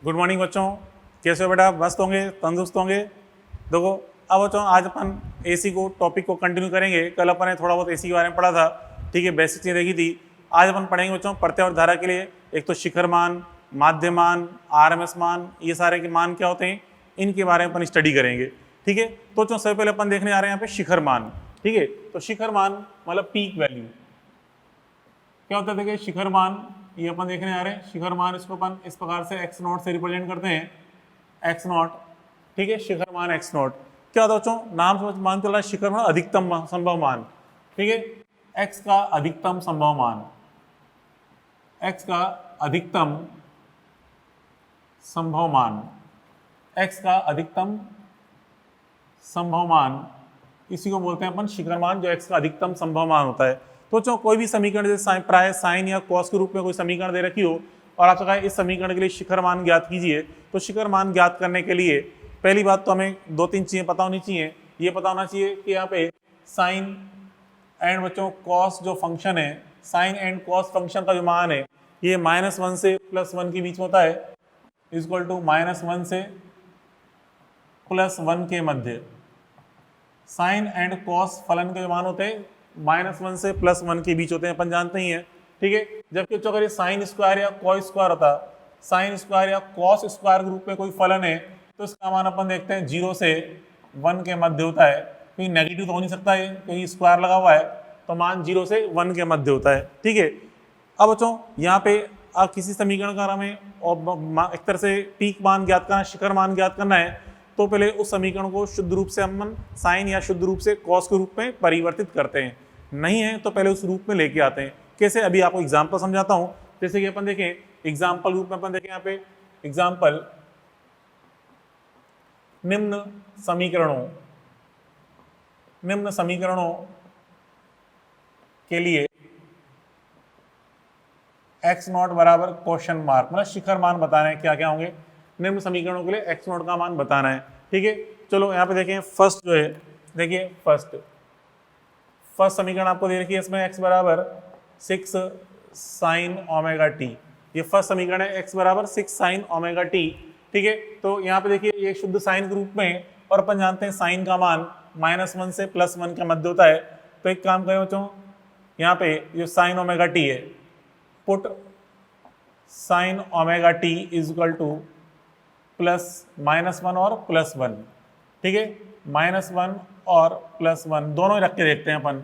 Good morning बच्चों, कैसे हो बेटा? मस्त होंगे, तंदुरुस्त होंगे। देखो अब बच्चों, आज अपन एसी को टॉपिक को कंटिन्यू करेंगे। कल अपन ने थोड़ा बहुत एसी के बारे में पढ़ा था, ठीक है, बेसिक चीज़ देखी थी। आज अपन पढ़ेंगे बच्चों प्रत्यय और धारा के लिए। एक तो शिखर मान, माध्य मान, आरएमएस मान, ये सारे के मान क्या होते हैं, इनके बारे में अपन स्टडी करेंगे, ठीक है। तो बच्चों सबसे पहले अपन देखने आ रहे हैं यहाँ पे शिखर मान, ठीक है। तो शिखर मान मतलब पीक वैल्यू क्या होता है। देखिए शिखर मान ये अपन देखने आ रहे हैं। शिखर मान इसको अपन इस प्रकार से एक्स नॉट से रिप्रेजेंट करते हैं, एक्स नॉट, ठीक है। शिखर मान एक्स नॉट क्या होता है बच्चों, नाम से मान चल रहा है। शिखर मान अधिकतम संभव मान, ठीक है। एक्स का अधिकतम संभव मान, एक्स का अधिकतम संभव मान, एक्स का अधिकतम संभव मान, इसी को बोलते हैं अपन शिखर मान, जो एक्स का अधिकतम संभव मान होता है। तो बच्चों कोई भी समीकरण जैसे प्राय साइन या कॉस के रूप में कोई समीकरण दे रखी हो और आपसे कहा इस समीकरण के लिए शिखर मान ज्ञात कीजिए, तो शिखर मान ज्ञात करने के लिए पहली बात तो हमें दो तीन चीजें पता होनी चाहिए। ये पता होना चाहिए कि यहाँ पे साइन एंड बच्चों कॉस जो फंक्शन है, साइन एंड कॉस फंक्शन का जो मान है ये -1 से +1 के बीच में होता है, इक्वल टू -1 से +1 के मध्य। साइन एंड कॉस फलन के जो मान होते हैं -1 से +1 के बीच होते हैं, अपन जानते ही हैं, ठीक है। जबकि बच्चों अगर ये साइन स्क्वायर या कॉस स्क्वायर होता, साइन स्क्वायर या कॉस स्क्वायर के रूप में कोई फलन है, तो इसका मान अपन देखते हैं 0 से 1 के मध्य होता है। क्योंकि नेगेटिव तो हो नहीं सकता है, क्योंकि स्क्वायर लगा हुआ है, तो मान 0 से 1 के मध्य होता है, ठीक है। अब बच्चों यहाँ पे आप किसी समीकरण का हमें एक तरह से पीक मान ज्ञात करना, शिखर मान ज्ञात करना है, तो पहले उस समीकरण को शुद्ध रूप से हम साइन या शुद्ध रूप से कॉस के रूप में परिवर्तित करते हैं। नहीं है तो पहले उस रूप में लेके आते हैं। कैसे, अभी आपको एग्जांपल समझाता हूं। जैसे कि अपन देखें एग्जांपल रूप में, अपन देखें यहाँ पे एग्जांपल, निम्न समीकरणों के लिए एक्स नॉट बराबर क्वेश्चन मार्क, मतलब शिखर मान बताना है क्या क्या होंगे। निम्न समीकरणों के लिए एक्स नॉट का मान बताना है, ठीक है। चलो यहाँ पे देखें फर्स्ट जो है, देखिए फर्स्ट समीकरण आपको दे रखी है, इसमें x बराबर 6 साइन ओमेगा टी, ये फर्स्ट समीकरण है, x बराबर 6 साइन ओमेगा टी, ठीक है। तो यहाँ पे देखिए ये शुद्ध साइन के रूप में, और अपन जानते हैं साइन का मान -1 से +1 के मध्य होता है। तो एक काम करें बच्चों, यहाँ पे जो साइन ओमेगा टी है, put sine omega T is equal to +-1 और +1, ठीक है। -1 और +1 दोनों ही रख के देखते हैं अपन।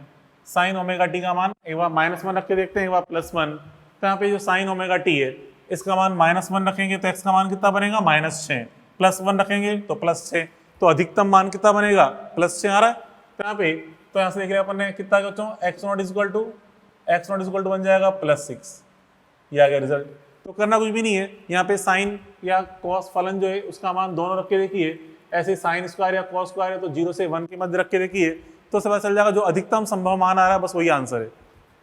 साइन ओमेगा टी का मान एक बार -1 रख के देखते हैं, एक बार +1। तो यहाँ पे जो साइन ओमेगा टी है इसका मान -1 रखेंगे तो x का मान कितना बनेगा, -6, +1 रखेंगे तो +6, तो अधिकतम मान कितना बनेगा, +6 आ रहा है। तो यहाँ से देख लिया अपन ने कितना बच्चों, x नॉट इक्वल टू बन जाएगा +6, ये आ गया रिजल्ट। तो करना कुछ भी नहीं है, यहाँ पे साइन या कॉस फलन जो है उसका मान दोनों रख के देखिए। ऐसे साइन स्क्वायर या कॉस स्क्वायर है तो 0 से 1 के मध्य रख के देखिए, तो सब पता चल जाएगा जो अधिकतम संभव मान आ रहा है बस वही आंसर है,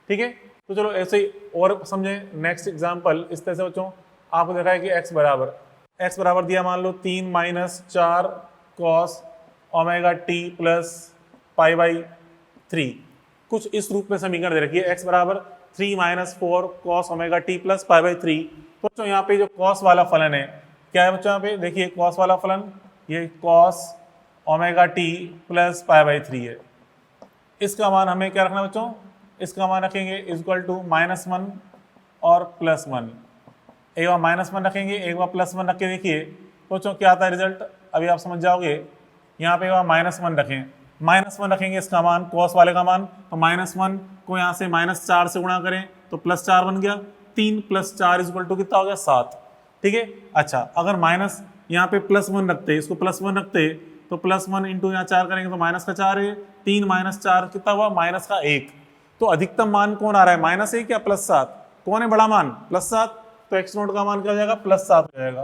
ठीक है। तो चलो ऐसे ही और समझे नेक्स्ट एग्जांपल। इस तरह से बच्चों आपको देखा है कि x बराबर दिया, मान लो 3 - 4 कॉस ओमेगा टी प्लस π/3, कुछ इस रूप में समीकरण दे रखी है। x बराबर 3 - 4 कॉस ओमेगा टी प्लस π/3। तो बच्चों यहाँ पे जो कॉस वाला फलन है क्या है बच्चों, यहाँ पे देखिए कॉस वाला फलन ये कॉस ओमेगा टी प्लस π/3 है। इसका मान हमें क्या रखना बच्चों, इसका मान रखेंगे इक्वल टू -1 और +1। एक बार -1 रखेंगे, एक बार +1 रख के देखिए तो बच्चों क्या आता है रिजल्ट, अभी आप समझ जाओगे। यहाँ पे एक बार -1 रखें, -1 रखेंगे इसका मान, कॉस वाले का मान, तो -1 को यहाँ से -4 से गुणा करें तो +4 बन गया। 3 + 4 इक्वल टू कितना हो गया, 7, ठीक है। अच्छा अगर माइनस यहाँ पे +1 रखते, इसको +1 रखते तो +1 इंटू यहाँ 4 करेंगे तो -4 है। 3 - 4 कितना हुआ, -1। तो अधिकतम मान कौन आ रहा है, -1 या +7, कौन है बड़ा मान, +7। तो x नोट का मान क्या हो जाएगा, +7 हो जाएगा।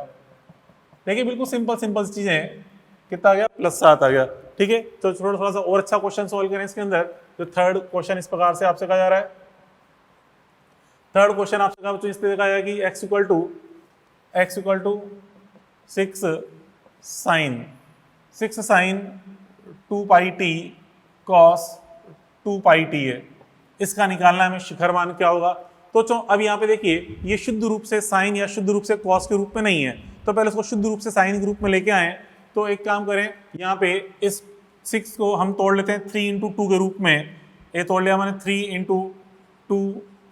देखिए बिल्कुल सिंपल चीजें हैं, कितना आ गया, +7 आ गया, ठीक है। तो थोड़ा सा और अच्छा क्वेश्चन सोल्व करें इसके अंदर। जो थर्ड क्वेश्चन इस प्रकार से आपसे कहा जा रहा है, थर्ड क्वेश्चन आपसे कहा बच्चों इस तरह कहा है कि x equal to 6 sine 2πt cos 2πt है। इसका निकालना है हमें शिखर मान क्या होगा। तो अब यहाँ पे देखिए ये शुद्ध रूप से साइन या शुद्ध रूप से कॉस के रूप में नहीं है, तो पहले उसको शुद्ध रूप से साइन के रूप में लेके आए। तो एक काम करें, यहाँ पे इस 6 को हम तोड़ लेते हैं 3 इंटू 2 के रूप में। ये तोड़ लिया मैंने 3 into 2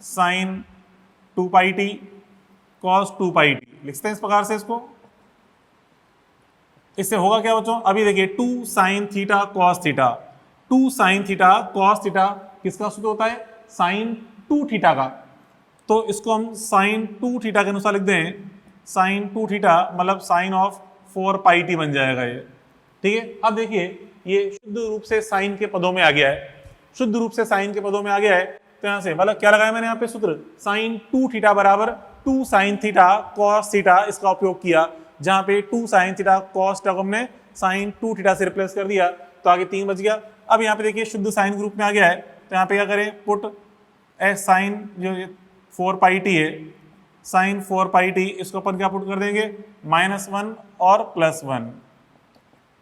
sign 2 pi T cos 2 pi T, लिखते हैं इस प्रकार से इसको। इससे होगा क्या बच्चों, अभी देखिए 2 sine theta cos theta, 2 sine theta cos theta किसका सूत्र होता है, साइन 2 थीटा का। तो इसको हम साइन 2 थीटा के अनुसार लिख दें, साइन 2 थीटा मतलब साइन ऑफ 4 पाई टी बन जाएगा ये, ठीक है। अब देखिए ये शुद्ध रूप से साइन के पदों में आ गया है, शुद्ध रूप से साइन के पदों में आ गया है। तो यहाँ से मतलब क्या लगाया मैंने यहाँ पे सूत्र, साइन 2 थीटा बराबर 2 साइन थीटा कॉस थीटा, इसका उपयोग किया। जहां पे 2 साइन थीटा कॉस थीटा को हमने साइन 2 थीटा से रिप्लेस कर दिया, तो आगे 3 बच गया। अब यहाँ पे देखिए शुद्ध साइन ग्रुप में आ गया है, तो यहाँ पे क्या करें, पुट एस साइन जो 4 पाई टी है, साइन 4 पाई टी, इसको अपन क्या पुट कर देंगे, -1 और +1,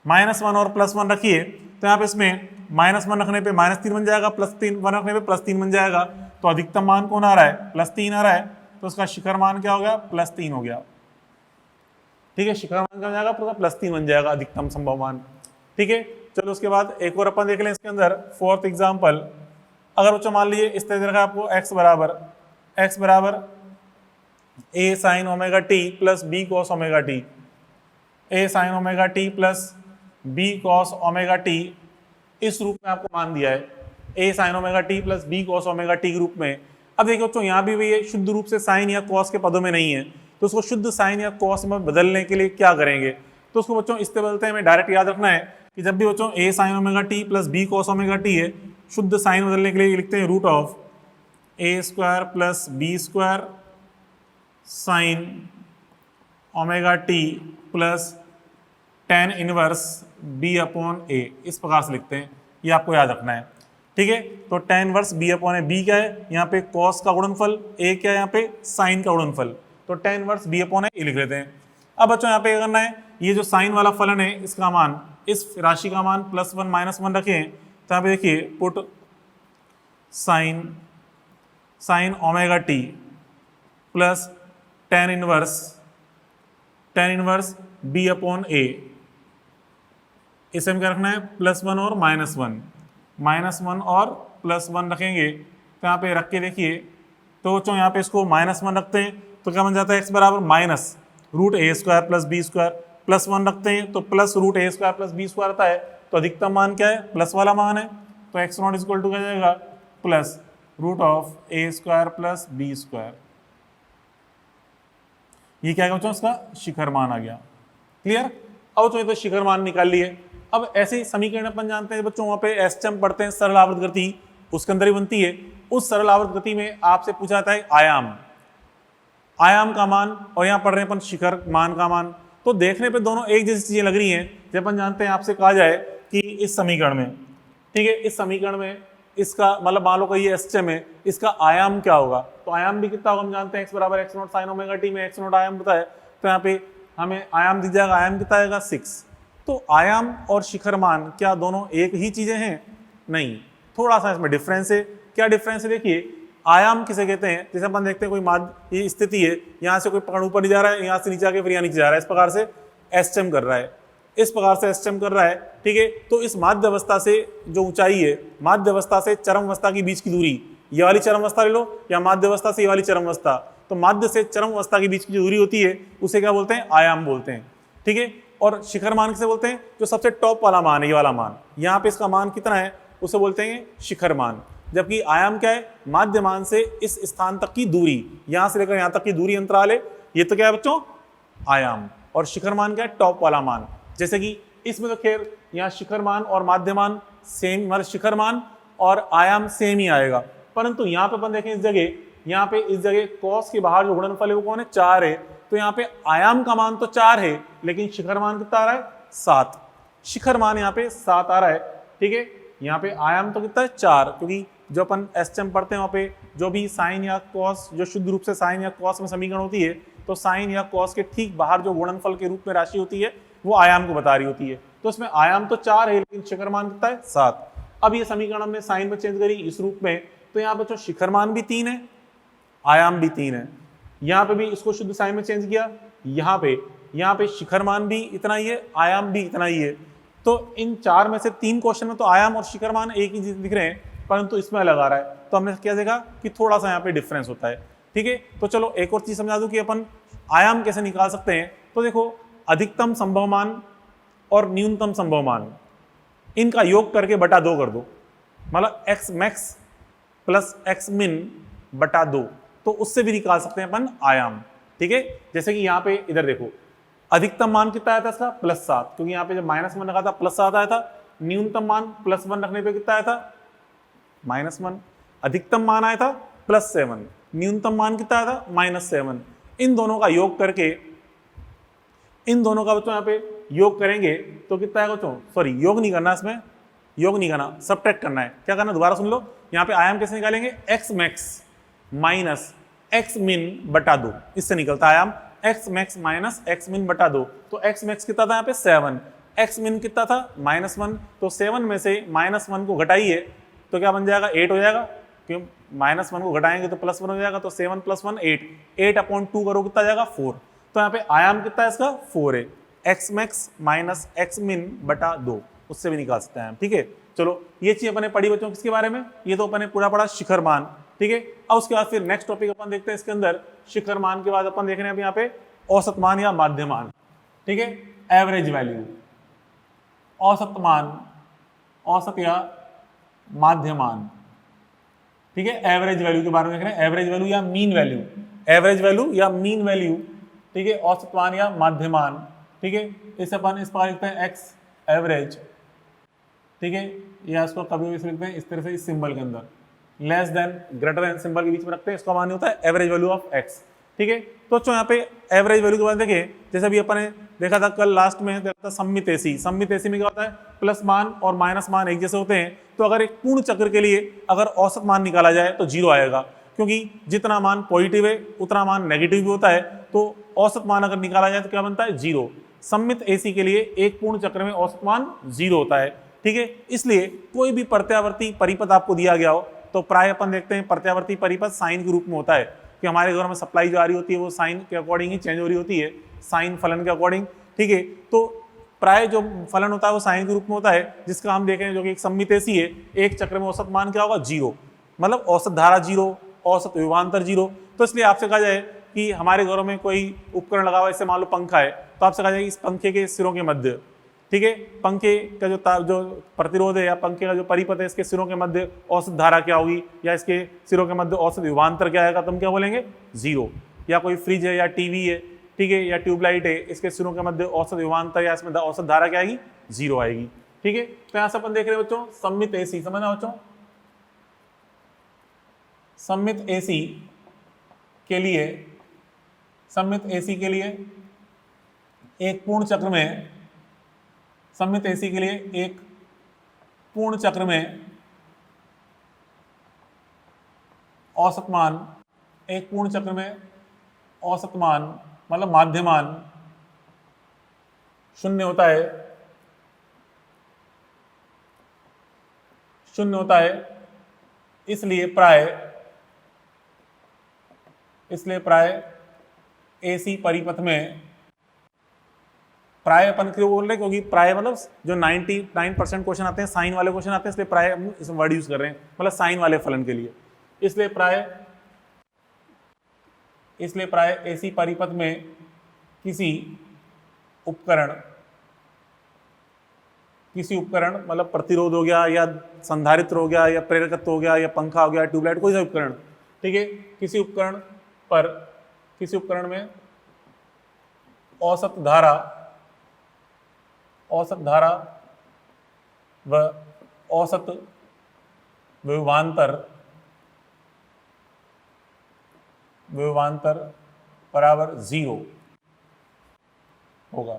-1 और +1 रखिए। तो यहाँ पे इसमें -1 रखने पे -3 बन जाएगा, +1 रखने पे +3 बन जाएगा। तो अधिकतम मान कौन आ रहा है, +3 आ रहा है, तो उसका शिखर मान क्या हो गया, +3 हो गया, ठीक है। शिखर मान क्या हो जाएगा, पूरा +3 बन जाएगा अधिकतम संभव मान, ठीक है। चलो उसके बाद एक और अपन देख लें इसके अंदर, 4th एग्जाम्पल। अगर बच्चों मान लीजिए इस तरह रखा आपको x बराबर a sine omega T plus B cos omega T, a sine omega T plus B cos omega T, इस रूप में आपको मान दिया है, a sine omega T plus B cos omega T के रूप में। अब देखिए बच्चों यहाँ भी ये शुद्ध रूप से साइन या कॉस के पदों में नहीं है, तो उसको शुद्ध साइन या कॉस में बदलने के लिए क्या करेंगे, तो उसको बच्चों इससे बदलते हैं, हमें डायरेक्ट याद रखना है कि जब भी बच्चों a sine omega T plus B cos omega T है, शुद्ध साइन बदलने के लिए लिखते हैं root of a square plus B square sine omega T plus tan inverse b upon a, इस प्रकार से लिखते हैं, ये आपको याद रखना है, ठीक है। तो tan inverse b upon a, b क्या है यहाँ पे cos का गुणनफल, a क्या है यहाँ पे साइन का गुणनफल, तो tan inverse b upon a लिख लेते हैं। अब बच्चों यहाँ पे क्या करना है, ये जो साइन वाला फलन है इसका मान, इस राशि का मान +1 -1 रखें। तो यहाँ पे देखिए put sine omega T plus tan inverse b upon a, इसे हम क्या रखना है, +1 और -1 और +1 रखेंगे। तो यहाँ पे रख के देखिए, तो बच्चों यहाँ पे इसको -1 रखते हैं तो क्या बन जाता है, x बराबर minus root a square plus B square, +1 रखते हैं तो plus root a square plus B square आता है। तो अधिकतम मान क्या है, प्लस वाला मान है, तो x नॉट इक्वल टू क्या जाएगा, plus root of a square plus B square. ये क्या है बच्चों, इसका शिखर मान आ गया, क्लियर। अब तो ये तो शिखर मान निकाल लिए। अब ऐसे ही समीकरण अपन जानते हैं बच्चों, वहाँ पे एसचम पढ़ते हैं, सरल आवर्त गति उसके अंदर ही बनती है। उस सरल आवर्त गति में आपसे पूछा जाता है आयाम का मान, और यहाँ पढ़ रहे हैं अपन शिखर मान का मान। तो देखने पे दोनों एक जैसी चीजें लग रही हैं। जब अपन जानते हैं, आपसे कहा जाए कि इस समीकरण में, ठीक है, इस समीकरण में इसका मतलब मान लो कि ये एसचम है, इसका आयाम क्या होगा, तो आयाम भी कितना होगा हम जानते हैं, x बराबर x not sign omega T में x नॉट आयाम बताया, तो यहाँ पे हमें आयाम दिख जाएगा, आयाम कितना आएगा 6। तो आयाम और शिखर मान क्या दोनों एक ही चीजें हैं, नहीं, थोड़ा सा इसमें डिफरेंस है। क्या डिफरेंस है, देखिए आयाम किसे कहते हैं, जैसे अपन देखते हैं कोई माध्य, ये स्थिति है, यहाँ से कोई पकड़ ऊपर नहीं जा रहा है, यहाँ से नीचे आके फिर यहाँ नीचे जा रहा है, इस प्रकार से एसचम कर रहा है, इस प्रकार से एसचम कर रहा है, ठीक है। तो इस माध्य अवस्था से जो ऊंचाई है, माध्य अवस्था से चरम अवस्था के बीच की दूरी, ये वाली चरम अवस्था ले लो या माध्य अवस्था से ये वाली चरम अवस्था, तो माध्य से चरम अवस्था के बीच की जो दूरी होती है उसे क्या बोलते हैं, आयाम बोलते हैं, ठीक है। और शिखर मान किसे बोलते हैं, जो सबसे टॉप वाला मान है, ये वाला मान, यहाँ पे इसका मान कितना है उसे बोलते हैं शिखर मान। जबकि आयाम क्या है, माध्य मान से इस स्थान तक की दूरी, यहां से लेकर यहां तक की दूरी अंतराल है, ये तो क्या है बच्चों आयाम। और शिखर मान क्या है, टॉप वाला मान। जैसे कि इसमें तो खैर यहाँ शिखर मान और माध्य मान सेम, मतलब शिखर मान और आयाम सेम ही आएगा, परंतु यहाँ पे अपन देखें इस जगह, यहाँ पे इस जगह कॉस के बाहर जो गुणनफल है वो कौन है, 4 है। तो यहाँ पे आयाम का मान तो 4 है, लेकिन शिखर मान कितना आ रहा है, 7। शिखर मान यहाँ पे 7 आ रहा है, ठीक है। यहाँ पे आयाम तो कितना है, 4, क्योंकि जो अपन एसचम पढ़ते हैं वहाँ पे जो भी साइन या कॉस, जो शुद्ध रूप से साइन या कॉस में समीकरण होती है, तो साइन या कॉस के ठीक बाहर जो गुणनफल के रूप में राशि होती है वो आयाम को बता रही होती है। तो इसमें आयाम तो 4 है, लेकिन शिखर मान कितना है, 7। अब ये समीकरण हमने साइन में चेंज करी इस रूप में, तो यहाँ पे जो शिखर मान भी 3 है, आयाम भी 3 है। यहाँ पे भी इसको शुद्ध साइन में चेंज किया, यहाँ पे शिखर मान भी इतना ही है, आयाम भी इतना ही है। तो इन 4 में से 3 क्वेश्चन में तो आयाम और शिखर मान एक ही चीज दिख रहे हैं, परंतु इसमें अलग आ रहा है। तो हमने क्या देखा कि थोड़ा सा यहाँ पे डिफरेंस होता है। ठीक है, तो चलो एक और चीज समझा दूं कि अपन आयाम कैसे निकाल सकते हैं। तो देखो, अधिकतम संभव मान और न्यूनतम संभव मान, इनका योग करके बटा 2 कर दो, मतलब एक्स मैक्स प्लस एक्स मिन बटा 2, तो उससे भी निकाल सकते हैं अपन आयाम। ठीक है, जैसे कि यहाँ पे इधर देखो, अधिकतम मान कितना आया था इसका +7, क्योंकि यहाँ पे जब -1 रखा था +7 आया था। न्यूनतम मान +1 रखने पे कितना आया था -1। अधिकतम मान आया था +7, न्यूनतम मान कितना आया था -7। इन दोनों का योग करके, इन दोनों का बच्चों यहाँ पे योग करेंगे तो कितना है बच्चों, सॉरी योग नहीं करना, इसमें योग नहीं करना, सब्ट्रैक्ट करना है। क्या करना, दोबारा सुन लो। यहाँ पे आयाम कैसे निकालेंगे, एक्स मैक्स माइनस एक्स मिन बटा 2, इससे निकलता है आयाम एक्स मैक्स माइनस एक्स मिन बटा 2। तो एक्स मैक्स कितना था यहाँ पे 7, एक्स मिन कितना था -1, तो 7 में से -1 को घटाइए तो क्या बन जाएगा 8 हो जाएगा, क्यों -1 को घटाएंगे तो +1 हो जाएगा। तो 7 + 1 8, 8/2 करो कितना जाएगा 4। तो यहाँ पे आयाम कितना है इसका 4 है, एक्स मैक्स माइनस एक्स मिन बटा 2, उससे भी निकाल सकते हैं हम। ठीक है, चलो ये चीज अपने पढ़ी बच्चों किसके बारे में, ये तो अपने पूरा पढ़ा शिखर मान। ठीक है, अब उसके बाद फिर नेक्स्ट टॉपिक अपन देखते हैं इसके अंदर, शिखर मान के बाद अपन देख रहे हैं यहाँ पे औसत मान या माध्य मान। ठीक है, एवरेज वैल्यू, औसत मान, औसत या माध्य मान। ठीक है, एवरेज वैल्यू के बारे में देख रहे हैं, एवरेज वैल्यू या मीन वैल्यू, एवरेज वैल्यू या मीन वैल्यू। ठीक है, औसत मान या माध्य मान। ठीक है, इसे अपन इस प्रकार लिखते हैं एक्स एवरेज। ठीक है, या इसको कभी भी लिखते हैं इस तरह से, इस सिंबल के अंदर less than greater than symbol के बीच में रखते हैं, इसका मान होता है एवरेज वैल्यू ऑफ एक्स। ठीक है, तो बच्चों यहाँ पे एवरेज वैल्यू के बाद देखिए, जैसे भी अपन ने देखा था कल लास्ट में, देखा था सम्मित एसी। सम्मित एसी में क्या होता है, प्लस मान और माइनस मान एक जैसे होते हैं। तो अगर एक पूर्ण चक्र के लिए अगर औसत मान निकाला जाए तो 0 आएगा, क्योंकि जितना मान पॉजिटिव है उतना मान नेगेटिव भी होता है। तो औसत मान अगर निकाला जाए तो क्या बनता है 0। सम्मित एसी के लिए एक पूर्ण चक्र में औसत मान 0 होता है। ठीक है, इसलिए कोई भी प्रत्यावर्ती परिपथ आपको दिया गया हो तो प्राय अपन देखते हैं प्रत्यावर्ती परिपथ साइन के रूप में होता है, कि हमारे घर में सप्लाई जो आ रही होती है वो साइन के अकॉर्डिंग ही चेंज हो रही होती है, साइन फलन के अकॉर्डिंग। ठीक है, तो प्राय जो फलन होता है वो साइन के रूप में होता है, जिसका हम देखें जो कि एक सम्मित एसी है, एक चक्र में औसत मान क्या होगा 0, मतलब औसत धारा 0, औसत विभवांतर 0। तो इसलिए आपसे कहा जाए कि हमारे घरों में कोई उपकरण लगा हुआ है, जैसे मान लो पंखा है, तो आपसे कहा जाए इस पंखे के सिरों के मध्य, ठीक है, पंखे का जो प्रतिरोध है या पंखे का जो परिपथ है, इसके सिरों के मध्य औसत धारा क्या होगी, या इसके सिरों के मध्य औसत विभवांतर क्या आएगा, तो हम क्या बोलेंगे 0। या कोई फ्रिज है या टीवी है, ठीक है, या ट्यूबलाइट है, इसके सिरों के मध्य औसत विभवांतर या इसमें औसत धारा क्या आएगी 0 आएगी। ठीक है, तो यहाँ से अपन देख रहे हैं बच्चों सम्मित एसी, समझना बच्चों, सम्मित एसी के लिए, सम्मित एसी के लिए एक पूर्ण चक्र में, सम्मित एसी के लिए एक पूर्ण चक्र में औसत मान, एक पूर्ण चक्र में औसत मान मतलब माध्य मान 0 होता है, 0 होता है। इसलिए प्राय एसी परिपथ में, प्राय अपन क्यों बोल रहे हैं, क्योंकि प्राय मतलब जो 99% क्वेश्चन आते हैं साइन वाले क्वेश्चन आते हैं, इसलिए प्राय हम इस वर्ड यूज कर रहे हैं, मतलब साइन वाले फलन के लिए। इसलिए प्राय एसी परिपथ में किसी उपकरण मतलब प्रतिरोध हो गया या संधारित्र हो गया या प्रेरकत्व हो गया या पंखा हो गया, ट्यूबलाइट, कोई सा उपकरण, ठीक है, किसी उपकरण में औसत धारा व औसत विभवांतर बराबर 0 होगा।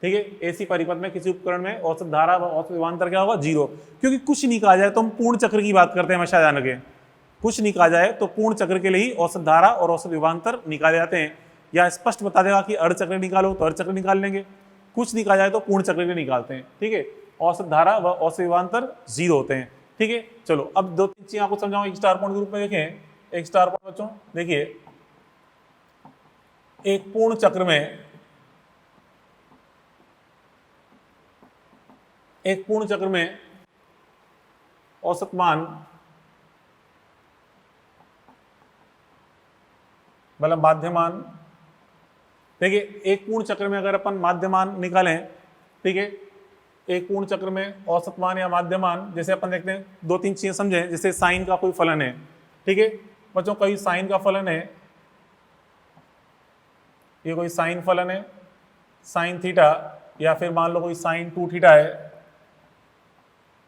ठीक है, एसी परिपथ में किसी उपकरण में औसत धारा व औसत विभवांतर क्या होगा 0, क्योंकि कुछ नहीं कहा जाए तो हम पूर्ण चक्र की बात करते हैं हमेशा ध्यान रखें, कुछ नहीं कहा जाए तो पूर्ण चक्र के लिए ही औसत धारा और औसत विभवांतर निकाले जाते हैं। या स्पष्ट बता देगा कि अर्धचक्र निकालो तो अर्धचक्र निकाल लेंगे, कुछ नहीं कहा जाए तो पूर्ण चक्र के निकालते हैं। ठीक है, औसत धारा व औसत विभवांतर 0 होते हैं। ठीक ठीक है। चलो अब दो तीन चीजें आपको समझाऊं एक स्टार पॉइंट के रूप में। देखें एक स्टार पॉइंट बच्चों, देखिए एक पूर्ण चक्र में, एक पूर्ण चक्र में औसत मान मतलब माध्यमान, देखिए एक पूर्ण चक्र में अगर अपन माध्यमान निकालें, ठीक है, एक पूर्ण चक्र में औसत मान या माध्यमान, जैसे अपन देखते हैं दो तीन चीजें समझें, जैसे साइन का कोई फलन है, ठीक है बच्चों, कोई साइन का फलन है, ये कोई साइन फलन है साइन थीटा, या फिर मान लो कोई साइन 2 थीटा है,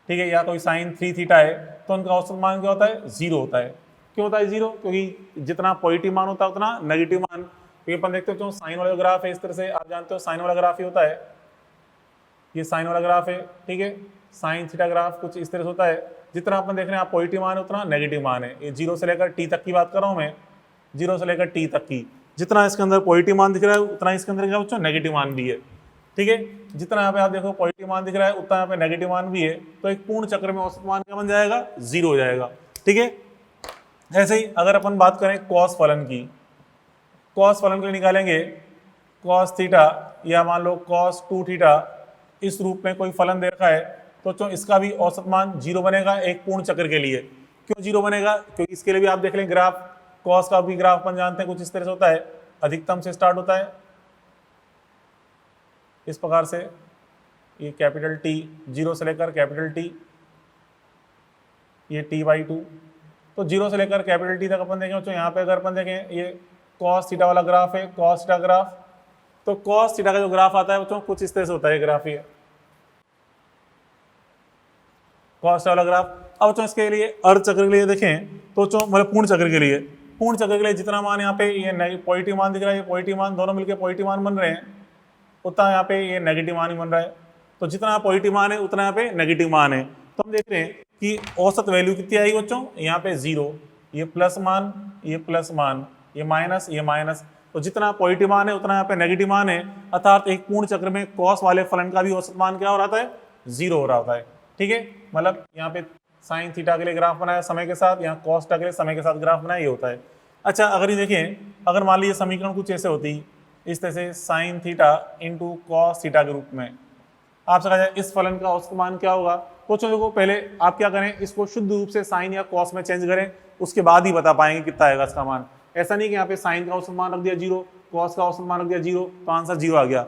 ठीक है, या कोई साइन 3 थीटा है, तो उनका औसत मान क्या होता है? 0 होता है। क्यों होता है 0? क्योंकि जितना पॉजिटिव मान होता है उतना नेगेटिव मान, क्योंकि अपन देखते हो साइन वाला ग्राफ है इस तरह से, आप जानते हो साइन वाला ग्राफ ही होता है, ये साइन वाला ग्राफ है, ठीक है, साइन थीटा ग्राफ कुछ इस तरह से होता है, जितना अपन देख रहे हैं आप पॉजिटिव मान है उतना नेगेटिव मान है। ये 0 से लेकर t तक की बात कर रहा हूँ मैं, 0 से लेकर t तक की, जितना इसके अंदर पॉजिटिव मान दिख रहा है उतना इसके अंदर क्या बच्चों नेगेटिव मान भी है, ठीक है, जितना यहाँ पे आप देखो पॉजिटिव मान दिख रहा है उतना यहाँ पे नेगेटिव मान भी है, तो एक पूर्ण चक्र में औसत मान क्या बन जाएगा? 0 हो जाएगा, ठीक है। ऐसे ही अगर अपन बात करें कॉस फलन की, कॉस फलन के लिए निकालेंगे कॉस थीटा, या मान लो कॉस 2 थीटा, इस रूप में कोई फलन दे रखा है, तो बच्चों इसका भी औसत मान 0 बनेगा एक पूर्ण चक्र के लिए। क्यों 0 बनेगा? क्योंकि इसके लिए भी आप देख लें ग्राफ, कॉस का भी ग्राफ अपन जानते हैं कुछ इस तरह से होता है, अधिकतम से स्टार्ट होता है इस प्रकार से, ये कैपिटल T 0 से लेकर कैपिटल T, ये T/2, तो 0 से लेकर कैपिटल T तक अपन देखें बच्चों, यहाँ पे अगर अपन देखें ये कॉस थीटा वाला ग्राफ है, कॉस थीटा ग्राफ, तो कॉस थीटा का जो ग्राफ आता है बच्चों कुछ इस तरह से होता है ग्राफ, ये कॉस थीटा वाला ग्राफ। अब बच्चों इसके लिए अर्ध चक्र के लिए देखें तो बच्चों मतलब पूर्ण चक्र के लिए, पूर्ण चक्र के लिए जितना मान यहाँ पे ये पॉजिटिव मान दिख रहा है, ये पॉजिटिव मान दोनों मिलकर पॉजिटिव मान बन रहे हैं, उतना यहाँ पे ये नेगेटिव मान ही बन रहा है, तो जितना पॉजिटिव मान है उतना यहाँ पे नेगेटिव मान है। तो हम देख रहे हैं कि औसत वैल्यू कितनी आएगी बच्चों, यहाँ पे 0, ये प्लस मान, ये प्लस मान, ये माइनस, ये माइनस, तो जितना पॉजिटिव मान है उतना यहाँ पे नेगेटिव मान है, अर्थात एक पूर्ण चक्र में कॉस वाले फलन का भी औसत मान क्या हो रहा है? 0 हो रहा होता है, ठीक है। मतलब यहाँ पे साइन थीटा के लिए ग्राफ बनाया समय के साथ, यहाँ कॉस थीटा के लिए समय के साथ ग्राफ बनाया, ये होता है। अच्छा अगर ये देखें, अगर मान लीजिए समीकरण कुछ ऐसे होती इस तरह से, sine theta into cos theta के रूप में, आपसे कहा जाए इस फलन का औसत मान क्या होगा, तो देखो पहले आप क्या करें, इसको शुद्ध रूप से साइन या कॉस में चेंज करें, उसके बाद ही बता पाएंगे कितना आएगा इसका मान। ऐसा नहीं कि यहाँ पे साइन का औसत मान रख दिया 0, कॉस का औसत मान रख दिया 0 तो आंसर 0 आ गया,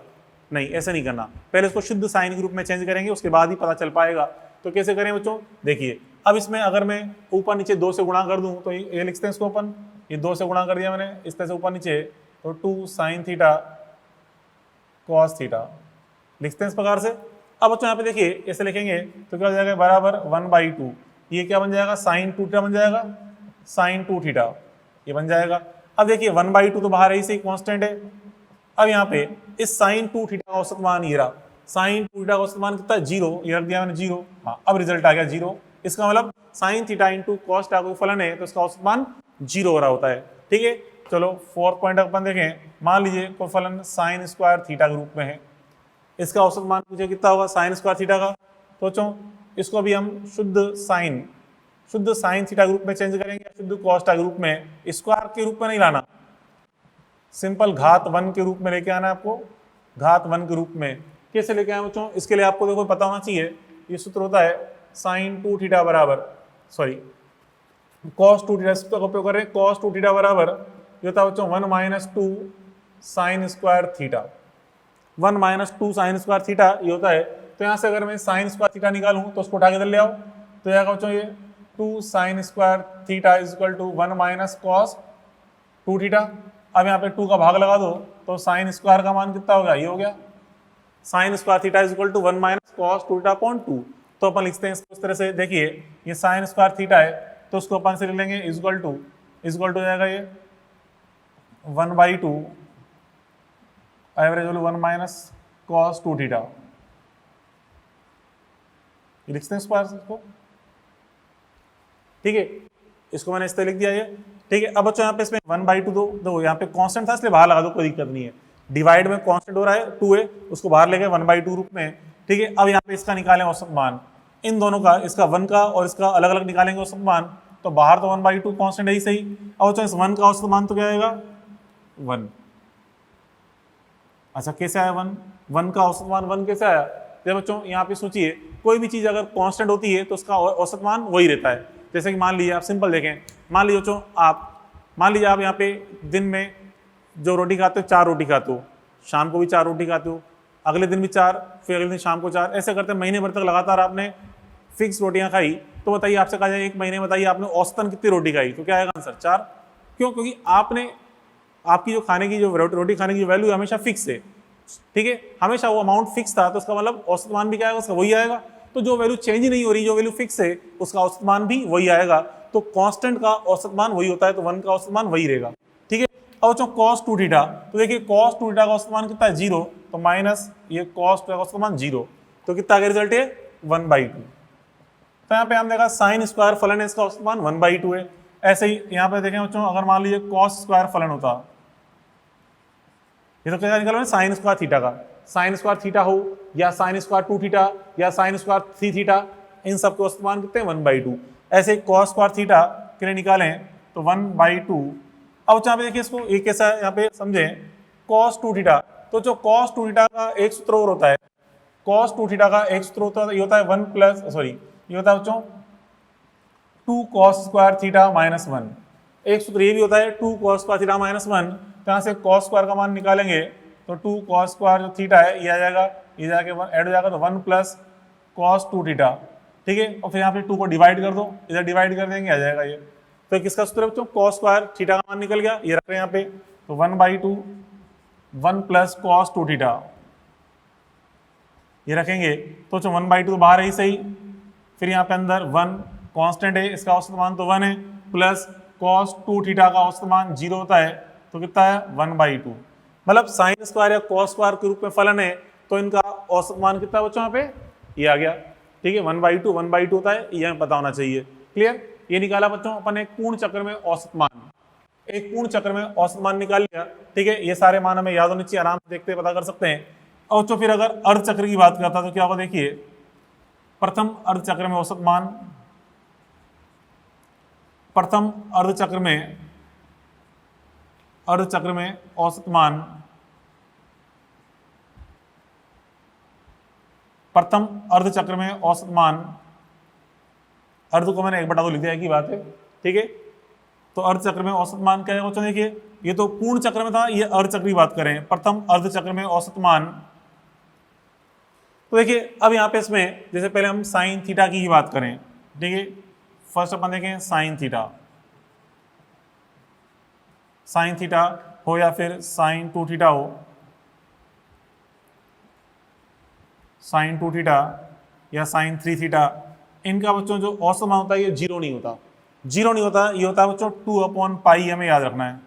नहीं ऐसा नहीं करना, पहले इसको शुद्ध साइन के रूप में चेंज करेंगे, उसके बाद ही पता चल पाएगा। तो कैसे करें बच्चों, देखिए अब इसमें अगर मैं ऊपर नीचे 2 से गुणा कर दूं, तो ये लिखते हैं इसको अपन, ये 2 से गुणा कर दिया मैंने इस तरह से ऊपर नीचे, तो 2 साइन थीटा कॉस थीटा लिखते हैं इस प्रकार से। अब बच्चों यहाँ पे देखिए ऐसे लिखेंगे तो क्या हो जाएगा, बराबर 1/2, ये क्या बन जाएगा, साइन 2 थीटा बन जाएगा, साइन 2 थीटा ये बन जाएगा। अब देखिए 1/2 तो बाहर ऐसे ही कांस्टेंट है। अब यहाँ पे इस साइन 2 थीटा का औसत मान ये रहा, साइन 2 थीटा का औसत मान कितना है? 0, ये रख दिया मैंने 0, हाँ अब रिजल्ट आ गया 0। इसका मतलब sine theta into cos theta कोई फलन है तो इसका औसत मान 0 हो रहा होता है, ठीक है। चलो 4 पॉइंट अपन देखें, मान लीजिए कोई फलन साइन स्क्वायर थीटा के रूप में है, इसका औसत मान मुझे कितना होगा साइन स्क्वायर थीटा का, तो बच्चों इसको भी हम शुद्ध साइन थीटा के रूप में चेंज करेंगे, शुद्ध कॉस थीटा के रूप में, स्क्वायर के रूप में नहीं लाना, सिंपल घात 1 के रूप में लेके आना है आपको, घात 1 के रूप में। कैसे लेके आए बच्चों, इसके लिए आपको देखो पता होना चाहिए, ये सूत्र होता है साइन 2 थीटा बराबर, सॉरी कॉस 2 थीटा, इसका उपयोग कर रहे हैं, कॉस 2 थीटा बराबर ये होता है बच्चों 1 - 2 sine square theta, 1 - 2 sine square theta ये होता है। तो यहाँ से अगर मैं साइन स्क्वायर थीटा निकालूं तो उसको उठा के इधर ले आओ, तो यहाँ बच्चों ये 2 sine square theta is equal to 1 - cos 2 theta. अब यहाँ पे 2 का भाग लगा दो तो साइन स्क्वायर का मान कितना हो गया, ये हो गया sine square theta is equal to 1 - cos 2 theta upon 2। तो अपन लिखते हैं इसको इस तरह से, देखिए ये साइन स्क्वायर थीटा है तो उसको अपन से लिख लेंगे इज इक्वल टू जाएगा ये 1/2 एवरेज वैल्यू 1 - कॉस 2 थीटा, ये लिखते हैं इसको, ठीक है। इसको मैंने इस तरह लिख दिया ये, ठीक है। अब बच्चों यहाँ पे इसमें 1/2 दो यहाँ पे कांस्टेंट था इसलिए बाहर लगा दो, कोई दिक्कत नहीं है, डिवाइड में कांस्टेंट हो रहा है 2 है, उसको बाहर लेके 1/2 रूप में, ठीक है। अब यहाँ पे इसका निकालें औसत मान, इन दोनों का, इसका 1 का और इसका अलग अलग निकालेंगे औसत मान, तो बाहर तो 1/2 कांस्टेंट है ही सही, और बच्चों इस 1 का औसत मान तो क्या आएगा 1। अच्छा कैसे आया 1? 1 का औसत मान 1 कैसे आया? देखो बच्चों यहाँ पे सोचिए, कोई भी चीज़ अगर कांस्टेंट होती है तो उसका औसत मान वही रहता है। जैसे कि मान लीजिए आप सिंपल देखें, मान लीजिए बच्चों मान लीजिए आप यहाँ पे दिन में जो रोटी खाते हो 4 रोटी खाते हो, शाम को भी 4 रोटी खाते हो, अगले दिन भी 4, फिर अगले दिन शाम को 4, ऐसे करते महीने भर तक लगातार आपने फिक्स रोटियां खाई, तो बताइए आपसे कहा जाए एक महीने में बताइए आपने औसतन कितनी रोटी खाई, तो क्या आएगा आंसर 4। क्यों? क्योंकि आपने आपकी जो खाने की जो रोटी खाने की जो वैल्यू हमेशा फिक्स है, ठीक है, हमेशा वो अमाउंट फिक्स था, तो उसका मतलब औसत मान भी क्या आएगा उसका वही आएगा। तो जो वैल्यू चेंज नहीं हो रही, जो वैल्यू फिक्स है उसका औसत मान भी वही आएगा। तो कांस्टेंट का औसत मान वही होता है, तो 1 का औसत मान वही रहेगा, ठीक है। अब बच्चों cos 2 थीटा, तो देखिए cos 2 थीटा का औसत मान कितना है 0, तो माइनस ये cos 2 का औसत मान 0, तो कितना आगे रिजल्ट है 1/2। तो यहाँ पे हम देखा साइन स्क्वायर फलन है, इसका औसत मान 1/2 है। ऐसे ही यहाँ पे देखें बच्चों, अगर मान लीजिए cos स्क्वायर फलन होता, ये तो क्या निकला साइन स्क्वायर थीटा का, साइन स्क्वायर थीटा हो या साइन स्क्वायर 2 थीटा या साइन स्क्वायर 3 थीटा, इन सबके औसत मान कितने 1/2। ऐसे cos स्क्वायर थीटा के लिए निकालें तो 1/2। अब यहाँ पे देखिए इसको एक कैसा है, यहाँ पे समझें cos 2 थीटा, तो जो cos 2 थीटा का एक सूत्र और होता है, cos 2 थीटा का एक सूत्र होता है, ये होता है 1 प्लस सॉरी ये होता है बच्चों 2 cos स्क्वायर थीटा माइनस 1। एक सूत्र ये भी होता है 2 cos स्क्वायर थीटा माइनस 1, तो यहाँ से cos स्क्वायर का मान निकालेंगे तो 2 cos स्क्वायर जो थीटा है ये आ जाएगा, ये जाके ऐड हो जाएगा तो 1 प्लस cos 2 थीटा, ठीक है। और फिर यहाँ पे 2 को डिवाइड कर दो, इधर डिवाइड कर देंगे आ जाएगा ये। तो किसका सूत्र है बच्चों cos स्क्वायर थीटा का मान निकल गया, ये रख रहे हैं यहाँ पे, तो 1/2 1 प्लस cos 2 थीटा ये रखेंगे, तो 1/2 तो बाहर है ही सही, फिर यहाँ पे अंदर 1 कांस्टेंट है, इसका औसत मान तो 1 है, प्लस cos 2 थीटा का औसत मान 0 होता है, तो कितना है 1/2। मतलब साइन स्क्वायर या cos स्क्वायर के रूप में फलन है, तो इनका औसत मान कितना है बच्चों यहाँ पे ये आ गया, ठीक है 1/2 होता है, ये हमें पता होना चाहिए। क्लियर? ये निकाला बच्चों अपन एक पूर्ण चक्र में औसत मान, एक पूर्ण चक्र में औसत मान निकाल लिया, ठीक है। ये सारे मान हमें याद होने चाहिए, आराम से देखते पता कर सकते हैं। और तो फिर अगर अर्ध चक्र की बात करता तो क्या होगा, देखिए प्रथम अर्ध चक्र में औसत मान, प्रथम अर्ध चक्र में औसत मान, प्रथम अर्ध चक्र में औसत मान, अर्ध को मैंने 1/2 लिख दिया की बात है, ठीक है। तो अर्ध चक्र में औसत मान क्या है, देखिए ये तो पूर्ण चक्र में था, ये अर्ध चक्र की बात करें, प्रथम अर्ध चक्र में औसत मान। तो देखिए अब यहाँ पे इसमें जैसे पहले हम साइन थीटा की ही बात करें, ठीक है। फर्स्ट अपन देखें साइन थीटा, साइन थीटा हो या फिर साइन 2 थीटा हो, साइन 2 थीटा या साइन 3 थीटा, इनका बच्चों जो औसत मान होता है ये 0 नहीं होता, 0 नहीं होता, ये होता है बच्चों 2/पाई, हमें याद रखना है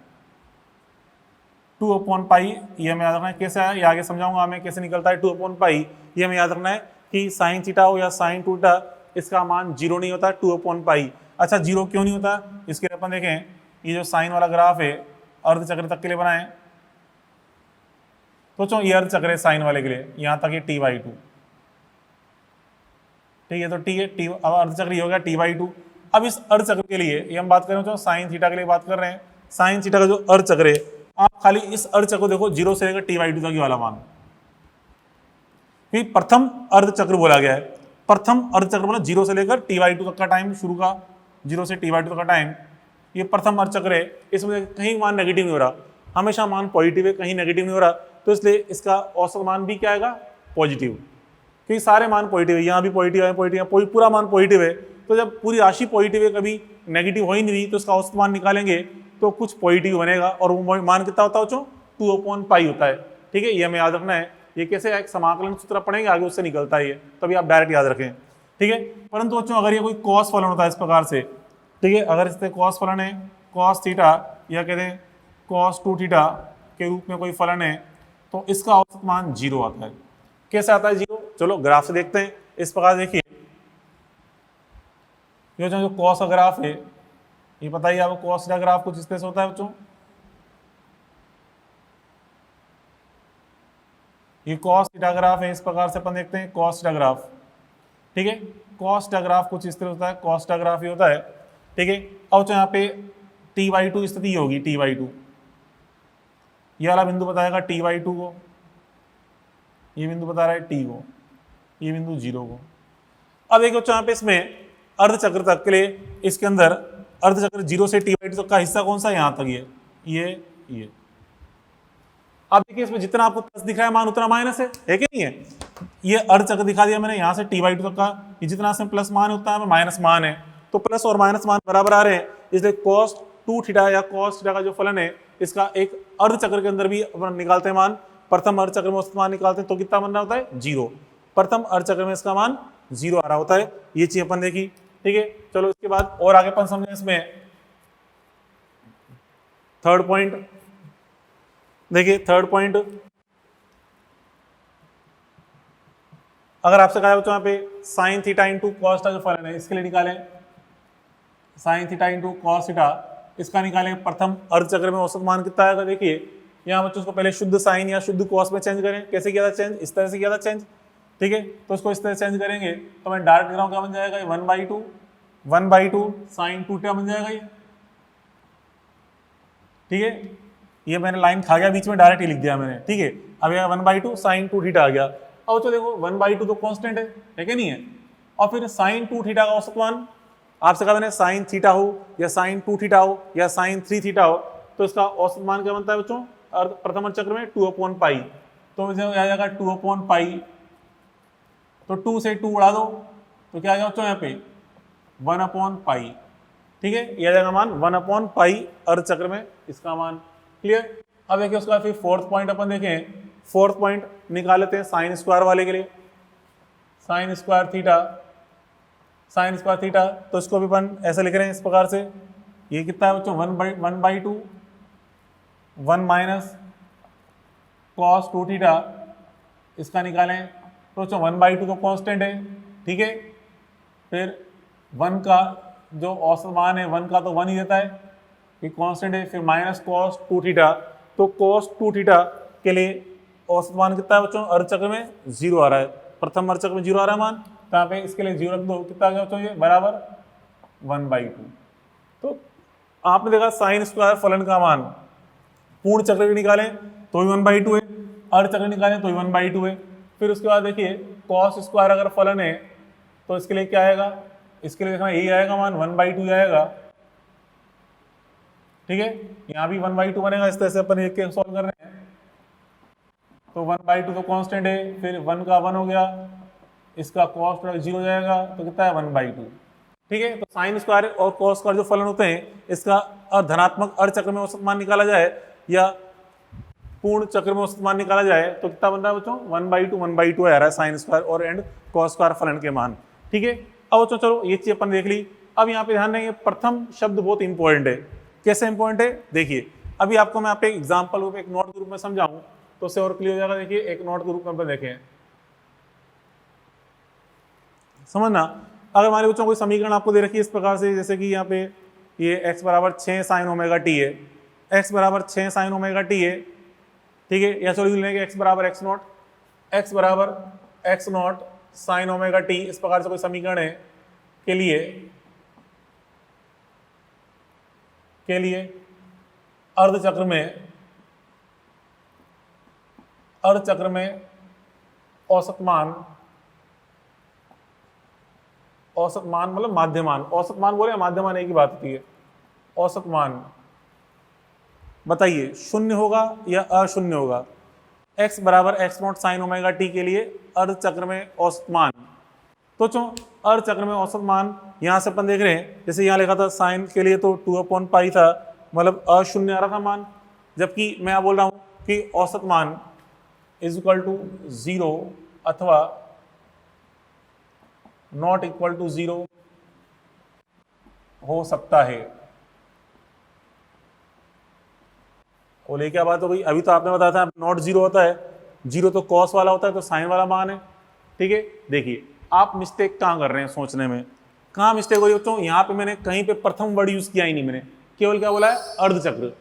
2/पाई, ये हमें याद रखना है। कैसे है ये आगे समझाऊंगा हमें कैसे निकलता है 2/पाई, ये हमें याद रखना है कि साइन थीटा हो या साइन 2 थीटा, इसका मान 0 नहीं होता 2/पाई। अच्छा 0 क्यों नहीं होता, इसके लिए अपन देखें, ये जो साइन वाला ग्राफ है अर्ध चक्र तक के लिए बनाए, तो ये अर्ध चक्र है साइन वाले के लिए, यहाँ तक ये t/2, ठीक है। तो टी है टी, अब अर्ध चक्र ये हो गया t/2। अब इस अर्ध चक्र के लिए ये हम बात कर रहे हैं, साइन थीटा के लिए बात कर रहे हैं, साइन थीटा का जो अर्ध चक्र है, आप खाली इस अर्ध चक्र को देखो 0 से लेकर t/2 तक वाला मान, प्रथम अर्ध चक्र बोला गया है, प्रथम अर्ध चक्र बोला 0 से लेकर t/2 तक का टाइम, शुरू का 0 से t/2 तक का टाइम, ये प्रथम अर्ध चक्र है। इसमें कहीं मान नेगेटिव नहीं हो रहा, हमेशा मान पॉजिटिव है, कहीं नेगेटिव नहीं हो रहा, तो इसलिए इसका औसत मान भी क्या आएगा पॉजिटिव, क्योंकि सारे मान पॉजिटिव है, यहाँ भी पॉजिटिव है, पूरा मान पॉजिटिव है। तो जब पूरी राशि पॉजिटिव है, कभी नेगेटिव हो ही नहीं रही, तो इसका औसत मान निकालेंगे तो कुछ पॉजिटिव बनेगा, और वो मान कितना होता है बच्चों 2/पाई होता है, ठीक है। ये हमें याद रखना है, ये कैसे एक समाकलन सूत्र पढ़ेंगे आगे उससे निकलता है ये, तभी आप डायरेक्ट याद रखें, ठीक है। परंतु बच्चों अगर ये कोई कॉस फलन होता है इस प्रकार से, ठीक है, अगर इससे कॉस फलन है कॉस थीटा या कहते हैं कॉस 2 थीटा के रूप में कोई फलन है, तो इसका औसत मान 0 आता है। कैसे आता है 0, चलो ग्राफ से देखते हैं। इस प्रकार देखिए ये जो कॉस का ग्राफ है, ये बताइए आपको कॉस का ग्राफ कुछ इस तरह से होता है बच्चों, ये कॉस थीटा ग्राफ है, इस प्रकार से अपन देखते हैं कॉस थीटा ग्राफ, ठीक है। कॉस्ट ग्राफ कुछ इस तरह होता है, कॉस्ट ग्राफ ही होता है, ठीक है। अब तो यहाँ पे t/2 स्थिति होगी, t/2 ये वाला बिंदु बताएगा t/2 को, ये बिंदु बता रहा है t को, ये बिंदु 0 को। अब देखो यहाँ पे इसमें अर्धचक्र तक के लिए इसके अंदर अर्धचक्र 0 से t/2 तक का हिस्सा कौन सा है, यहाँ तक ये। अब देखिए इसमें जितना आपको प्लस दिख रहा है मान उतना माइनस है कि नहीं है। ये अर्धचक्र दिखा दिया मैंने, यहाँ से t/2 तक का ये जितना इसमें प्लस मान है उतना में माइनस मान है, तो प्लस और माइनस मान बराबर आ रहे हैं, इसलिए cos 2θ या cos θ का जो फलन है इसका एक अर्धचक्र के अंदर भी अपन निकालते हैं मान, प्रथम अर्धचक्र में औसत मान निकालते हैं तो कितना बन रहा होता है 0, प्रथम अर्धचक्र में इसका मान 0 आ रहा होता है। ये चीज अपन देखी, ठीक है। चलो इसके बाद और आगे अपन समझें इसमें थर्ड पॉइंट। देखिए थर्ड पॉइंट, अगर आपसे कहा जाए तो यहाँ पे sin θ इंटू कॉस θ जो फलन है इसके लिए निकालें, sin θ इंटू कॉस θ इसका निकालें, प्रथम अर्धचक्र में औसत मान कितना आएगा। देखिए यहाँ बच्चों को पहले शुद्ध साइन या शुद्ध कॉस में चेंज करें, कैसे किया था चेंज, इस तरह से किया था चेंज, ठीक है। तो इसको इस तरह चेंज करेंगे तो मैं डायरेक्ट लिख रहा हूँ क्या बन जाएगा, 1/2 sin 2θ बन जाएगा ये, ठीक है। ये मैंने लाइन खा गया बीच में, डायरेक्ट ही लिख दिया मैंने, ठीक है। अब यह 1/2 sin 2θ आ गया। अब तो देखो 1/2 तो कांस्टेंट है कि नहीं है, और फिर sin 2θ का औसत मान आपसे कहा मैंने sin θ हो या sin 2θ हो या sin 3θ हो, तो इसका औसत मान क्या बनता है बच्चों, प्रथम अर्धचक्र में 2/π, तो इसे आ जाएगा 2/π, तो 2 से 2 उड़ा दो तो क्या आ जाएगा बच्चों यहाँ पे 1/π, ठीक है। ये आ जाएगा मान 1/π अर्धचक्र में इसका मान, क्लियर। अब देखिए उसका फिर फोर्थ पॉइंट अपन देखें, फोर्थ पॉइंट निकाल लेते हैं साइन स्क्वायर वाले के लिए, साइन स्क्वायर थीटा, तो इसको भी अपन ऐसे लिख रहे हैं इस प्रकार से, ये कितना है बच्चों 1/2 1 माइनस कॉस 2θ इसका निकालें, तो बच्चों 1/2 तो कांस्टेंट है, ठीक है। फिर 1 का जो औसत मान है 1 का तो 1 ही देता है, ये कांस्टेंट है, फिर माइनस कॉस 2θ, तो कॉस 2θ के लिए औसत मान कितना है बच्चों, अर्धचक्र में 0 आ रहा है, प्रथम अर्धचक्र में 0 आ रहा है मान, तो यहाँ पे इसके लिए 0 रख दो, कितना आ गया बच्चों ये बराबर 1/2। तो आपने देखा साइन स्क्वायर फलन का मान पूर्ण चक्र के निकालें तो भी 1/2 है, अर्धचक्र निकालें तो भी 1/2 है। फिर उसके बाद देखिए कॉस स्क्वायर अगर फलन है तो इसके लिए क्या आएगा, इसके लिए देखना यही आएगा मान 1/2 आएगा, ठीक है। यहाँ भी 1/2 बनेगा, इस तरह से अपन एक के सॉल्व कर रहे हैं, तो 1/2 तो कांस्टेंट है, फिर 1 का 1 हो गया, इसका कॉस 0 हो जाएगा, तो कितना है 1/2, ठीक है। तो साइन स्क्वायर और कॉस स्क्वायर जो फलन होते हैं इसका धनात्मक अर्धचक्र में औसत मान निकाला जाए या पूर्ण चक्र में औसत मान निकाला जाए तो कितना बन रहा है बच्चों 1/2 आ रहा है साइन स्क्वायर और एंड कॉस स्क्वायर फलन के मान, ठीक है। अब बच्चों चलो ये चीज अपन देख ली। अब यहाँ पे ध्यान देंगे प्रथम शब्द बहुत इंपॉर्टेंट है, कैसे इंपॉर्टेंट है देखिए, अभी आपको मैं एक एग्जाम्पल एक नोट के रूप में समझाऊं तो उससे और क्लियर हो जाएगा। देखिए एक नोट के रूप में देखें, समझना, अगर हमारे बच्चों कोई समीकरण आपको दे रखी है इस प्रकार से, जैसे कि यहाँ पे ये x बराबर 6 sin ωt है, x बराबर 6 sin ωt है, ठीक है, या सॉल्यूशन लेंगे x बराबर x0 sin ωt, इस प्रकार से कोई समीकरण है के लिए अर्धचक्र में औसत मान मतलब माध्यमान, औसत मान बोले माध्यमान एक ही बात होती है, औसत मान बताइए शून्य होगा या अशून्य होगा। x बराबर x0 sin ωt के लिए अर्धचक्र में औसत मान, तो अर्धचक्र में औसत मान यहां से अपन देख रहे हैं, जैसे यहाँ लिखा था साइन के लिए तो 2/π था, मतलब अशून्य आ रहा था मान, जबकि मैं यहाँ बोल रहा हूं कि औसत मान इज इक्वल टू 0 अथवा नॉट इक्वल टू 0 हो सकता है। बोले क्या बात हो गई, अभी तो आपने बताया था नॉट 0 होता है, 0 तो कॉस वाला होता है तो साइन वाला मान है, ठीक है। देखिए आप मिस्टेक कहाँ कर रहे हैं सोचने में, कहाँ मिस्टेक हो रही है बच्चों, यहाँ पे मैंने कहीं पे प्रथम वर्ड यूज किया ही नहीं, मैंने केवल क्या बोला है अर्धचक्र।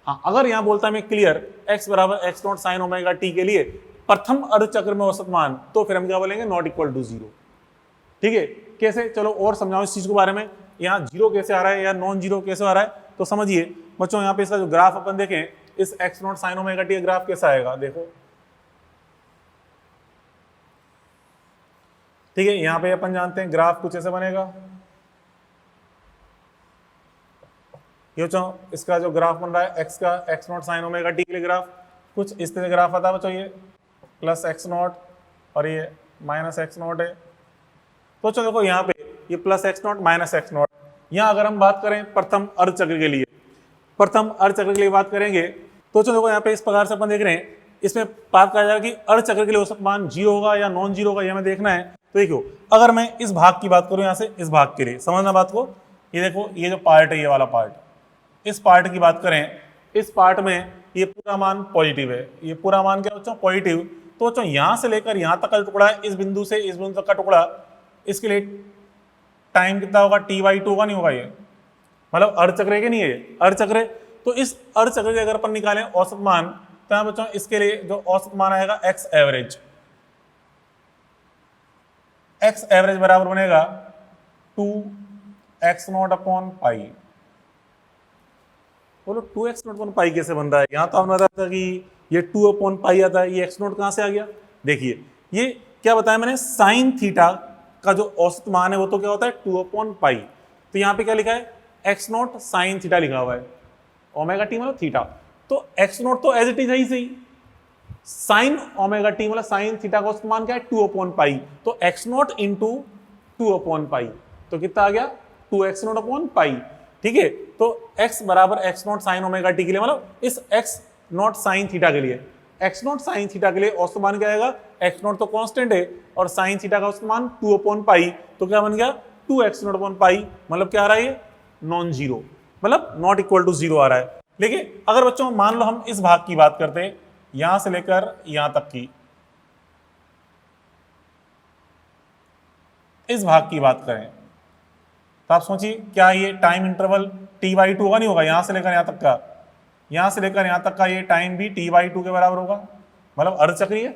हाँ अगर यहाँ बोलता है मैं क्लियर x बराबर x0 sin ωt के लिए प्रथम अर्धचक्र में औसत मान, तो फिर हम क्या बोलेंगे नॉट इक्वल टू 0, ठीक है। कैसे, चलो और समझाओ इस चीज के बारे में। यहाँ जीरो कैसे आ रहा है या नॉन जीरो कैसे आ रहा है, तो समझिए बच्चों यहाँ पे इसका जो ग्राफ अपन देखें, इस x not sign omega T graph कैसा आएगा, देखो ठीक है। यहाँ पे अपन जानते हैं ग्राफ कुछ ऐसे बनेगा, ये बच्चों इसका जो ग्राफ बन रहा है एक्स का, x not sign omega T के लिए ग्राफ कुछ इस तरह से ग्राफ आता है बच्चों, ये प्लस एक्स नॉट और ये माइनस एक्स नॉट है। तो चलो देखो यहाँ पे ये plus x not minus x not. यहाँ अगर हम बात करें प्रथम अर्धचक्र के लिए, प्रथम अर्धचक्र के लिए बात करेंगे तो चलो देखो यहाँ पे इस प्रकार से अपन देख रहे हैं, इसमें बात कहा जाएगा कि अर्धचक्र के लिए औसत मान जीरो होगा या नॉन जीरो होगा, ये हमें देखना है। तो देखो अगर मैं इस भाग की बात करूं, यहाँ से इस भाग के लिए समझना बात को, ये देखो ये जो पार्ट है, ये वाला पार्ट, इस पार्ट की बात करें, इस पार्ट में ये पूरा मान पॉजिटिव है, ये पूरा मान क्या बच्चों पॉजिटिव। तो बच्चों यहाँ से लेकर यहाँ तक का टुकड़ा है, इस बिंदु से इस बिंदु तक का टुकड़ा, इसके लिए टाइम कितना होगा, t/2 होगा, नहीं होगा, ये मतलब अर्धचक्र है कि नहीं है, अर्धचक्र। तो इस अर्धचक्र के अगर अपन निकालें औसत मान, तो यहाँ बच्चों इसके लिए जो औसत मान आएगा एक्स एवरेज, एक्स एवरेज बराबर बनेगा 2x0 अपॉन पाई। बोलो 2x0 अपॉन पाई कैसे बन रहा है, यहाँ तो हमने बताया था कि ये 2 अपॉन पाई आता है, ये x0 कहाँ से आ गया। देखिए ये क्या बताया मैंने, साइन थीटा का जो औसत मान है वो तो क्या होता है 2 अपॉन पाई। तो यहाँ पे क्या लिखा है x0 साइन थीटा लिखा हुआ है, ओमेगा टी मतलब थीटा, तो x0 तो एज इट इज है ही सही, साइन ओमेगा टी मतलब साइन थीटा का औसत मान क्या है 2 अपॉन पाई, तो x0 इंटू 2 अपॉन पाई, तो कितना आ गया 2x0 अपॉन पाई। ठीक है, तो x बराबर x0 साइन ओमेगा टी के लिए, मतलब इस x0 साइन थीटा के लिए, x0 साइन थीटा के लिए औसत मान क्या आएगा, x0 तो कांस्टेंट है और साइन थीटा का औसत मान 2 अपॉन पाई, तो क्या बन गया 2x0 अपॉन पाई, मतलब क्या आ रहा है ये नॉन जीरो, मतलब नॉट इक्वल टू जीरो आ रहा है। लेकिन अगर बच्चों मान लो हम इस भाग की बात करते हैं, यहां से लेकर यहां तक की, इस भाग की बात करें, तो आप सोचिए क्या ये टाइम इंटरवल t/2 होगा, नहीं होगा, यहां से लेकर यहां तक का, यहां से लेकर यहां तक का ये टाइम भी t/2 के बराबर होगा, मतलब अर्धचक्रीय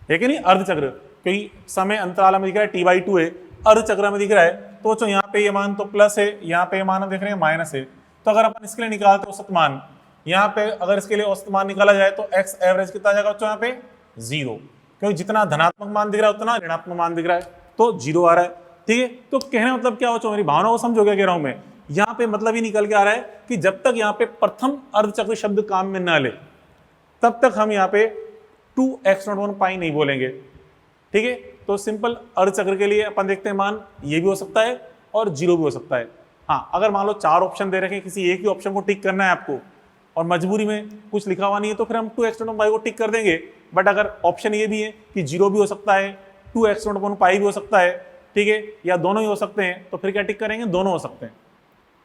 है कि नहीं, अर्धचक्र, क्योंकि समय अंतराल में दिख रहा है t/2 है, अर्धचक्र में दिख रहा है। तो बच्चों यहाँ पे ये मान तो प्लस है, यहाँ पे ये मान देख रहे हैं माइनस है। तो अगर अपन इसके लिए निकालते औसत मान, यहाँ पे अगर इसके लिए औसत मान निकाला जाए तो एक्स एवरेज कितना आ जाएगा बच्चों, यहाँ पे जीरो, क्योंकि जितना धनात्मक मान दिख रहा है उतना ऋणात्मक मान दिख रहा है, तो जीरो आ रहा है। ठीक है, तो कहने मतलब क्या बच्चों, मेरी भावना को समझो क्या कह रहा हूं मैं, यहाँ पे मतलब ही निकल के आ रहा है कि जब तक यहाँ पे प्रथम अर्धचक्र शब्द काम में न ले, तब तक हम यहाँ पे 2x0 पाई नहीं बोलेंगे। ठीक है, तो सिंपल अर्धचक्र के लिए अपन देखते हैं मान ये भी हो सकता है और जीरो भी हो सकता है। हाँ, अगर मान लो 4 ऑप्शन दे रखे हैं, किसी एक ही ऑप्शन को टिक करना है आपको और मजबूरी में कुछ लिखा हुआ नहीं है, तो फिर हम 2x0 पाई को टिक कर देंगे। बट अगर ऑप्शन ये भी है कि जीरो भी हो सकता है, 2x0 पाई भी हो सकता है, ठीक है, या दोनों ही हो सकते हैं, तो फिर क्या टिक करेंगे, दोनों हो सकते हैं।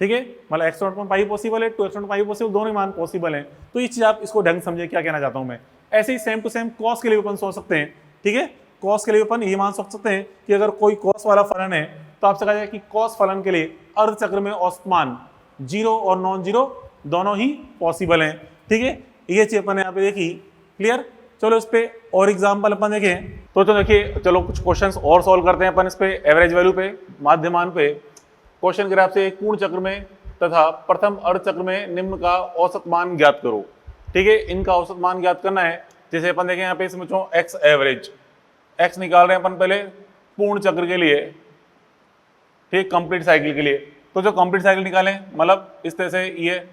ठीक है, मतलब x0 पाई पॉसिबल है, 2x0 पाई पॉसिबल, दोनों ही मान पॉसिबल हैं। तो ये चीज आप इसको ढंग समझे क्या कहना चाहता हूं मैं। ऐसे ही सेम टू सेम कॉस के लिए अपन सोच सकते हैं। ठीक है, कॉस के लिए अपन ये मान सोच सकते हैं कि अगर कोई कॉस वाला फलन है तो आपसे कहा जाए कि कॉस फलन के लिए अर्धचक्र में औसत मान जीरो और नॉन जीरो दोनों ही पॉसिबल हैं। ठीक है, ये चीज अपन यहाँ पे देखी, क्लियर। चलो इस पे और एग्जाम्पल अपन देखें, तो देखिए चलो कुछ क्वेश्चंस और सॉल्व करते हैं अपन इस पे, एवरेज वैल्यू पे, माध्यमान पे। क्वेश्चन ग्राफ से एक पूर्ण चक्र में तथा प्रथम अर्धचक्र में निम्न का औसत मान ज्ञात करो। ठीक है, इनका औसत मान ज्ञात करना है। जैसे अपन देखें यहाँ पे इसमें एक्स एवरेज, एक्स निकाल रहे हैं अपन पहले पूर्ण चक्र के लिए, ठीक, कंप्लीट साइकिल के लिए। तो जो कंप्लीट साइकिल निकालें, मतलब इस तरह से ये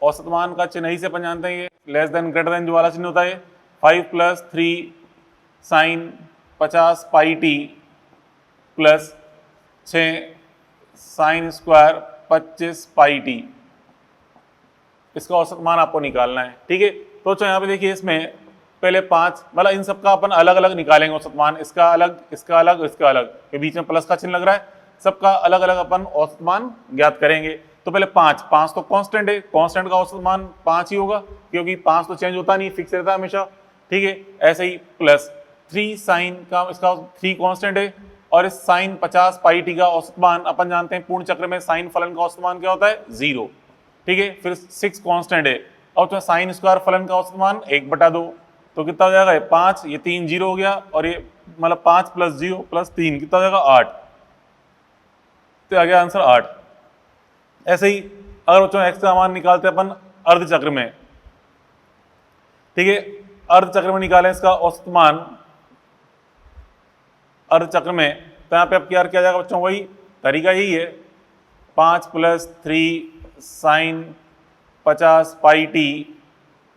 औसत मान का चिन्ह ही से अपन जानते हैं, ये लेस देन ग्रेटर देन जो वाला चिन्ह होता है, 5 + 3 sign 50 pi T plus 6 sine square 25 pi T, इसका औसत मान आपको निकालना है। ठीक है, तो यहाँ पे देखिए इसमें पहले 5, मतलब इन सबका अपन अलग अलग निकालेंगे औसत मान, इसका अलग, इसका अलग, इसका अलग, के बीच में प्लस का चिन्ह लग रहा है, सबका अलग अलग अपन औसत मान ज्ञात करेंगे। तो पहले 5 तो कांस्टेंट है, कांस्टेंट का औसत मान 5 ही होगा, क्योंकि 5 तो चेंज होता नहीं, फिक्स रहता है हमेशा। ठीक है, ऐसे ही प्लस 3 साइन का, इसका 3 कांस्टेंट है, और इस साइन 50 पाई टी का औसत मान अपन जानते हैं पूर्ण चक्र में साइन फलन का औसत मान क्या होता है, 0। ठीक है, फिर 6 कांस्टेंट है, और तो साइन स्क्वायर फलन का औसत मान 1/2, तो कितना हो जाएगा, 5, ये 3 0 हो गया, और ये मतलब 5 + 0 + 3 कितना हो जाएगा 8। तो आ गया आंसर 8। ऐसे ही अगर बच्चों x का मान निकालते हैं अपन अर्धचक्र में, ठीक है, अर्धचक्र में निकालें इसका औसत मान अर्धचक्र में, तो यहाँ पे अब क्या किया जाएगा बच्चों, वही तरीका यही है, 5 + 3 sign 50 pi T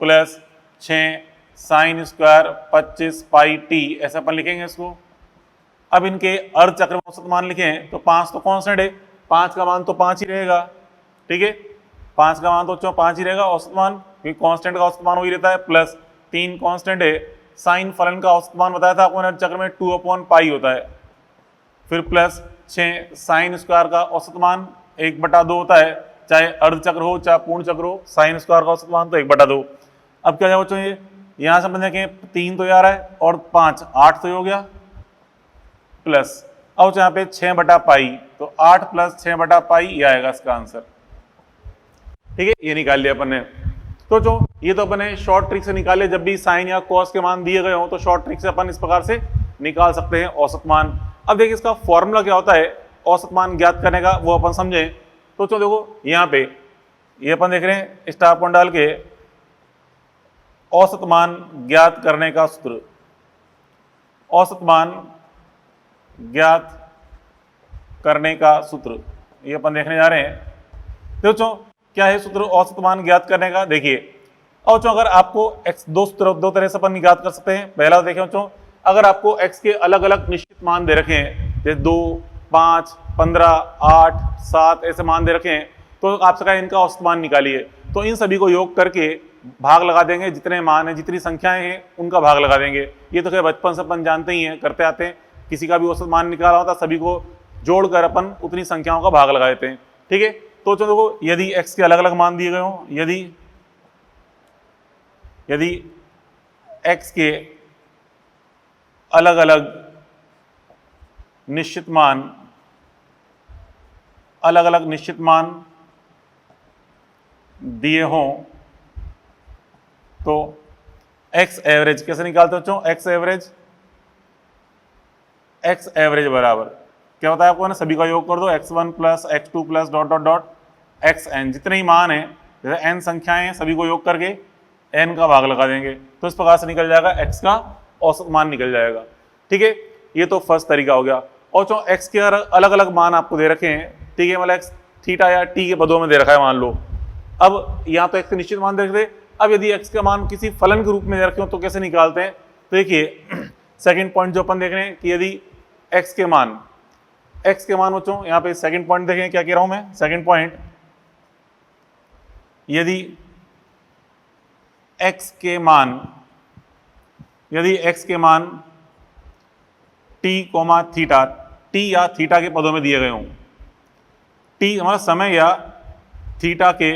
plus 6 sine square 25 pi T, ऐसा अपन लिखेंगे इसको। अब इनके अर्धचक्र में औसत मान लिखें तो 5 तो कांस्टेंट है, 5 का मान तो 5 ही रहेगा, ठीक है, 5 का मान तो 5 ही रहेगा औसत मान, क्योंकि कांस्टेंट का औसत मान वही रहता है, प्लस 3 कांस्टेंट है, साइन फलन का औसत मान बताया था आपको अर्धचक्र में 2/पाई होता है, फिर प्लस 6 साइन स्क्वायर का औसत मान 1/2 होता है, चाहे अर्धचक्र हो चाहे पूर्ण चक्र हो, साइन स्क्वायर का औसत मान तो 1/2। अब क्या जाएगा बच्चों, ये यहाँ से अपन देखें 3 तो यार है और 5 8 तो हो गया, प्लस अब यहाँ पे 6/पाई, तो 8 + 6/पाई ये आएगा इसका आंसर, ठीक है, ये निकाल लिया अपन ने। तो जो ये तो अपन ने शॉर्ट ट्रिक से निकाले, जब भी साइन या कॉस के मान दिए गए हो तो शॉर्ट ट्रिक से अपन इस प्रकार से निकाल सकते हैं औसत मान। अब देखिए इसका फॉर्मूला क्या होता है औसत मान ज्ञात करने का, वो अपन समझे। तो चलो देखो यहाँ पे ये अपन देख रहे हैं स्टार पॉइंट डाल के औसत मान ज्ञात करने का सूत्र, औसत मान ज्ञात करने का सूत्र, ये अपन देखने जा रहे हैं। देखो क्या है सूत्र औसत मान ज्ञात करने का, देखिए और अगर आपको x दो तरह से अपन ज्ञात कर सकते हैं। पहला देखें बच्चों, अगर आपको x के अलग अलग निश्चित मान दे रखे हैं, जैसे 2 5 15 8 7 ऐसे मान दे रखे हैं, तो आपसे कहा इनका औसत मान निकालिए, तो इन सभी को योग करके भाग लगा देंगे, जितने मान हैं जितनी संख्याएं हैं उनका भाग लगा देंगे। ये तो क्या बचपन से अपन जानते ही हैं, करते आते हैं, किसी का भी औसत मान निकाला होता सभी को जोड़कर अपन उतनी संख्याओं का भाग लगा देते हैं, ठीक है। तो चलो देखो यदि x के अलग अलग मान दिए गए हों, यदि x के अलग अलग निश्चित मान दिए हों, तो x एवरेज कैसे निकालते हो बच्चों, x एवरेज बराबर क्या होता है आपको ना, सभी का योग कर दो, x1 + x2 + ... xn, जितने ही मान है जैसे n संख्याएं हैं सभी को योग करके n का भाग लगा देंगे, तो इस प्रकार से निकल जाएगा x का औसत मान निकल जाएगा, ठीक है। ये तो फर्स्ट तरीका हो गया। और जो x के अलग अलग मान आपको दे रखे हैं, ठीक है, मतलब x थीटा या t के पदों में दे रखा है मान लो। अब यहाँ तो x के निश्चित मान दे रखे थे, अब यदि x का मान किसी फलन के रूप में दे रखे हो तो कैसे निकालते हैं, तो देखिए सेकंड पॉइंट जो अपन देख रहे हैं कि यदि x के मान बच्चों, यहाँ पे सेकंड पॉइंट देखें क्या कह रहा हूं मैं, सेकंड पॉइंट, यदि x के मान t, थीटा, t या थीटा के पदों में दिए गए हों, t हमारा समय या थीटा के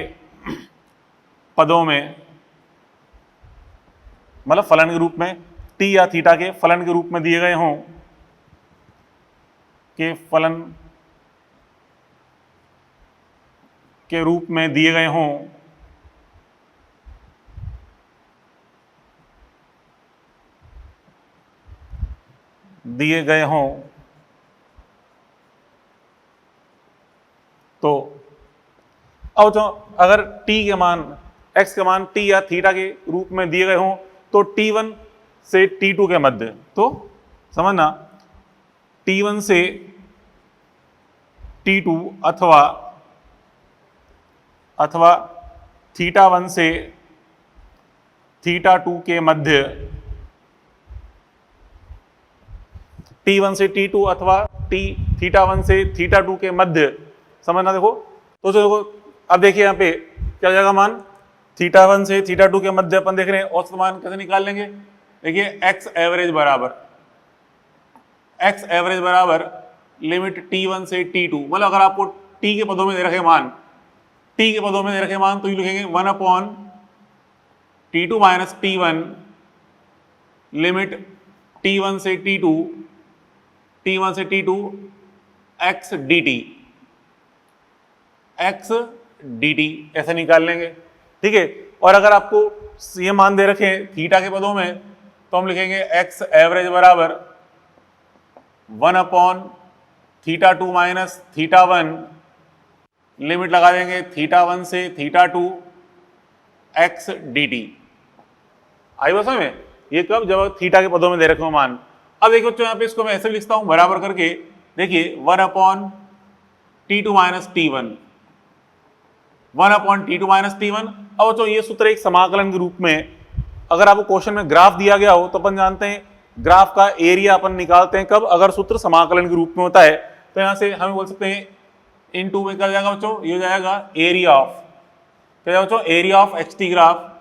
पदों में, मतलब फलन के रूप में, t या थीटा के फलन के रूप में दिए गए हों, के फलन के रूप में दिए गए हों, तो अब जो अगर t के मान, x के मान t या थीटा के रूप में दिए गए हों, तो t1 से t2 के मध्य, तो समझना t1 से t2 अथवा थीटा1 से थीटा2 के मध्य, t1 से t2 अथवा थीटा1 से थीटा2 के मध्य, समझना। देखो तो देखो अब देखिए यहाँ पे क्या जाएगा मान, थीटा1 से थीटा2 के मध्य अपन देख रहे हैं, औसत मान कैसे निकाल लेंगे, देखिए x एवरेज बराबर लिमिट t1 से t2, मतलब अगर आपको t के पदों में दे रखे मान, तो ये लिखेंगे 1/t2 - t1 लिमिट t1 से t2 x dt ऐसे निकाल लेंगे, ठीक है। और अगर आपको ये मान दे रखे थीटा के पदों में, तो हम लिखेंगे x एवरेज बराबर 1/θ theta two minus theta one, limit लगा देंगे थीटा वन से theta two x d t. आई बस में ये कब, जब थीटा के पदों में दे रखे हो मान। अब देखो बच्चों यहाँ पे इसको मैं ऐसे भी लिखता हूं बराबर करके, देखिए 1/T2 minus T1, 1/T2 minus T1। अब बच्चों ये सूत्र एक समाकलन के रूप में, अगर आपको क्वेश्चन में ग्राफ दिया गया हो तो अपन जानते हैं ग्राफ का एरिया अपन निकालते हैं कब, अगर सूत्र समाकलन के रूप में होता है। तो यहां से हम बोल सकते हैं इन टू में क्या जाएगा बच्चों, ये हो जाएगा एरिया ऑफ, क्या जाएगा बच्चों, area of x T graph,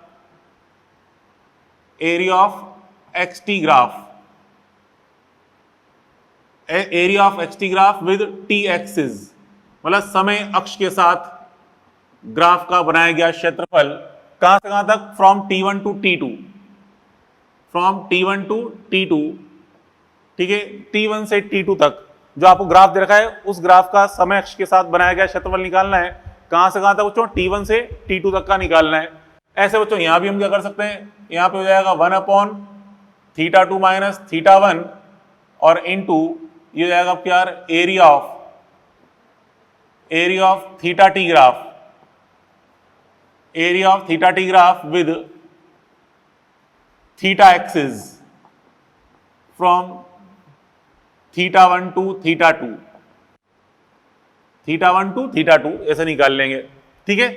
area of x T graph, area of x T graph with T axis, मतलब समय अक्ष के साथ ग्राफ का बनाया गया क्षेत्रफल कहां से कहां तक, from T1 to T2, from T1 to T2, ठीक है, T1 से T2 तक जो आपको ग्राफ दे रखा है उस ग्राफ का समय अक्ष के साथ बनाया गया क्षेत्रफल निकालना है। कहां से कहां तक बच्चों, T1 से T2 तक का निकालना है। ऐसे बच्चों यहां भी हम क्या कर सकते हैं, यहां पे हो जाएगा 1/θ2 माइनस θ1 और इनटू ये हो जाएगा क्या, area of theta t graph, area of theta t graph with theta axis from θ1 to θ2, θ1 to θ2 ऐसे निकाल लेंगे। ठीक है,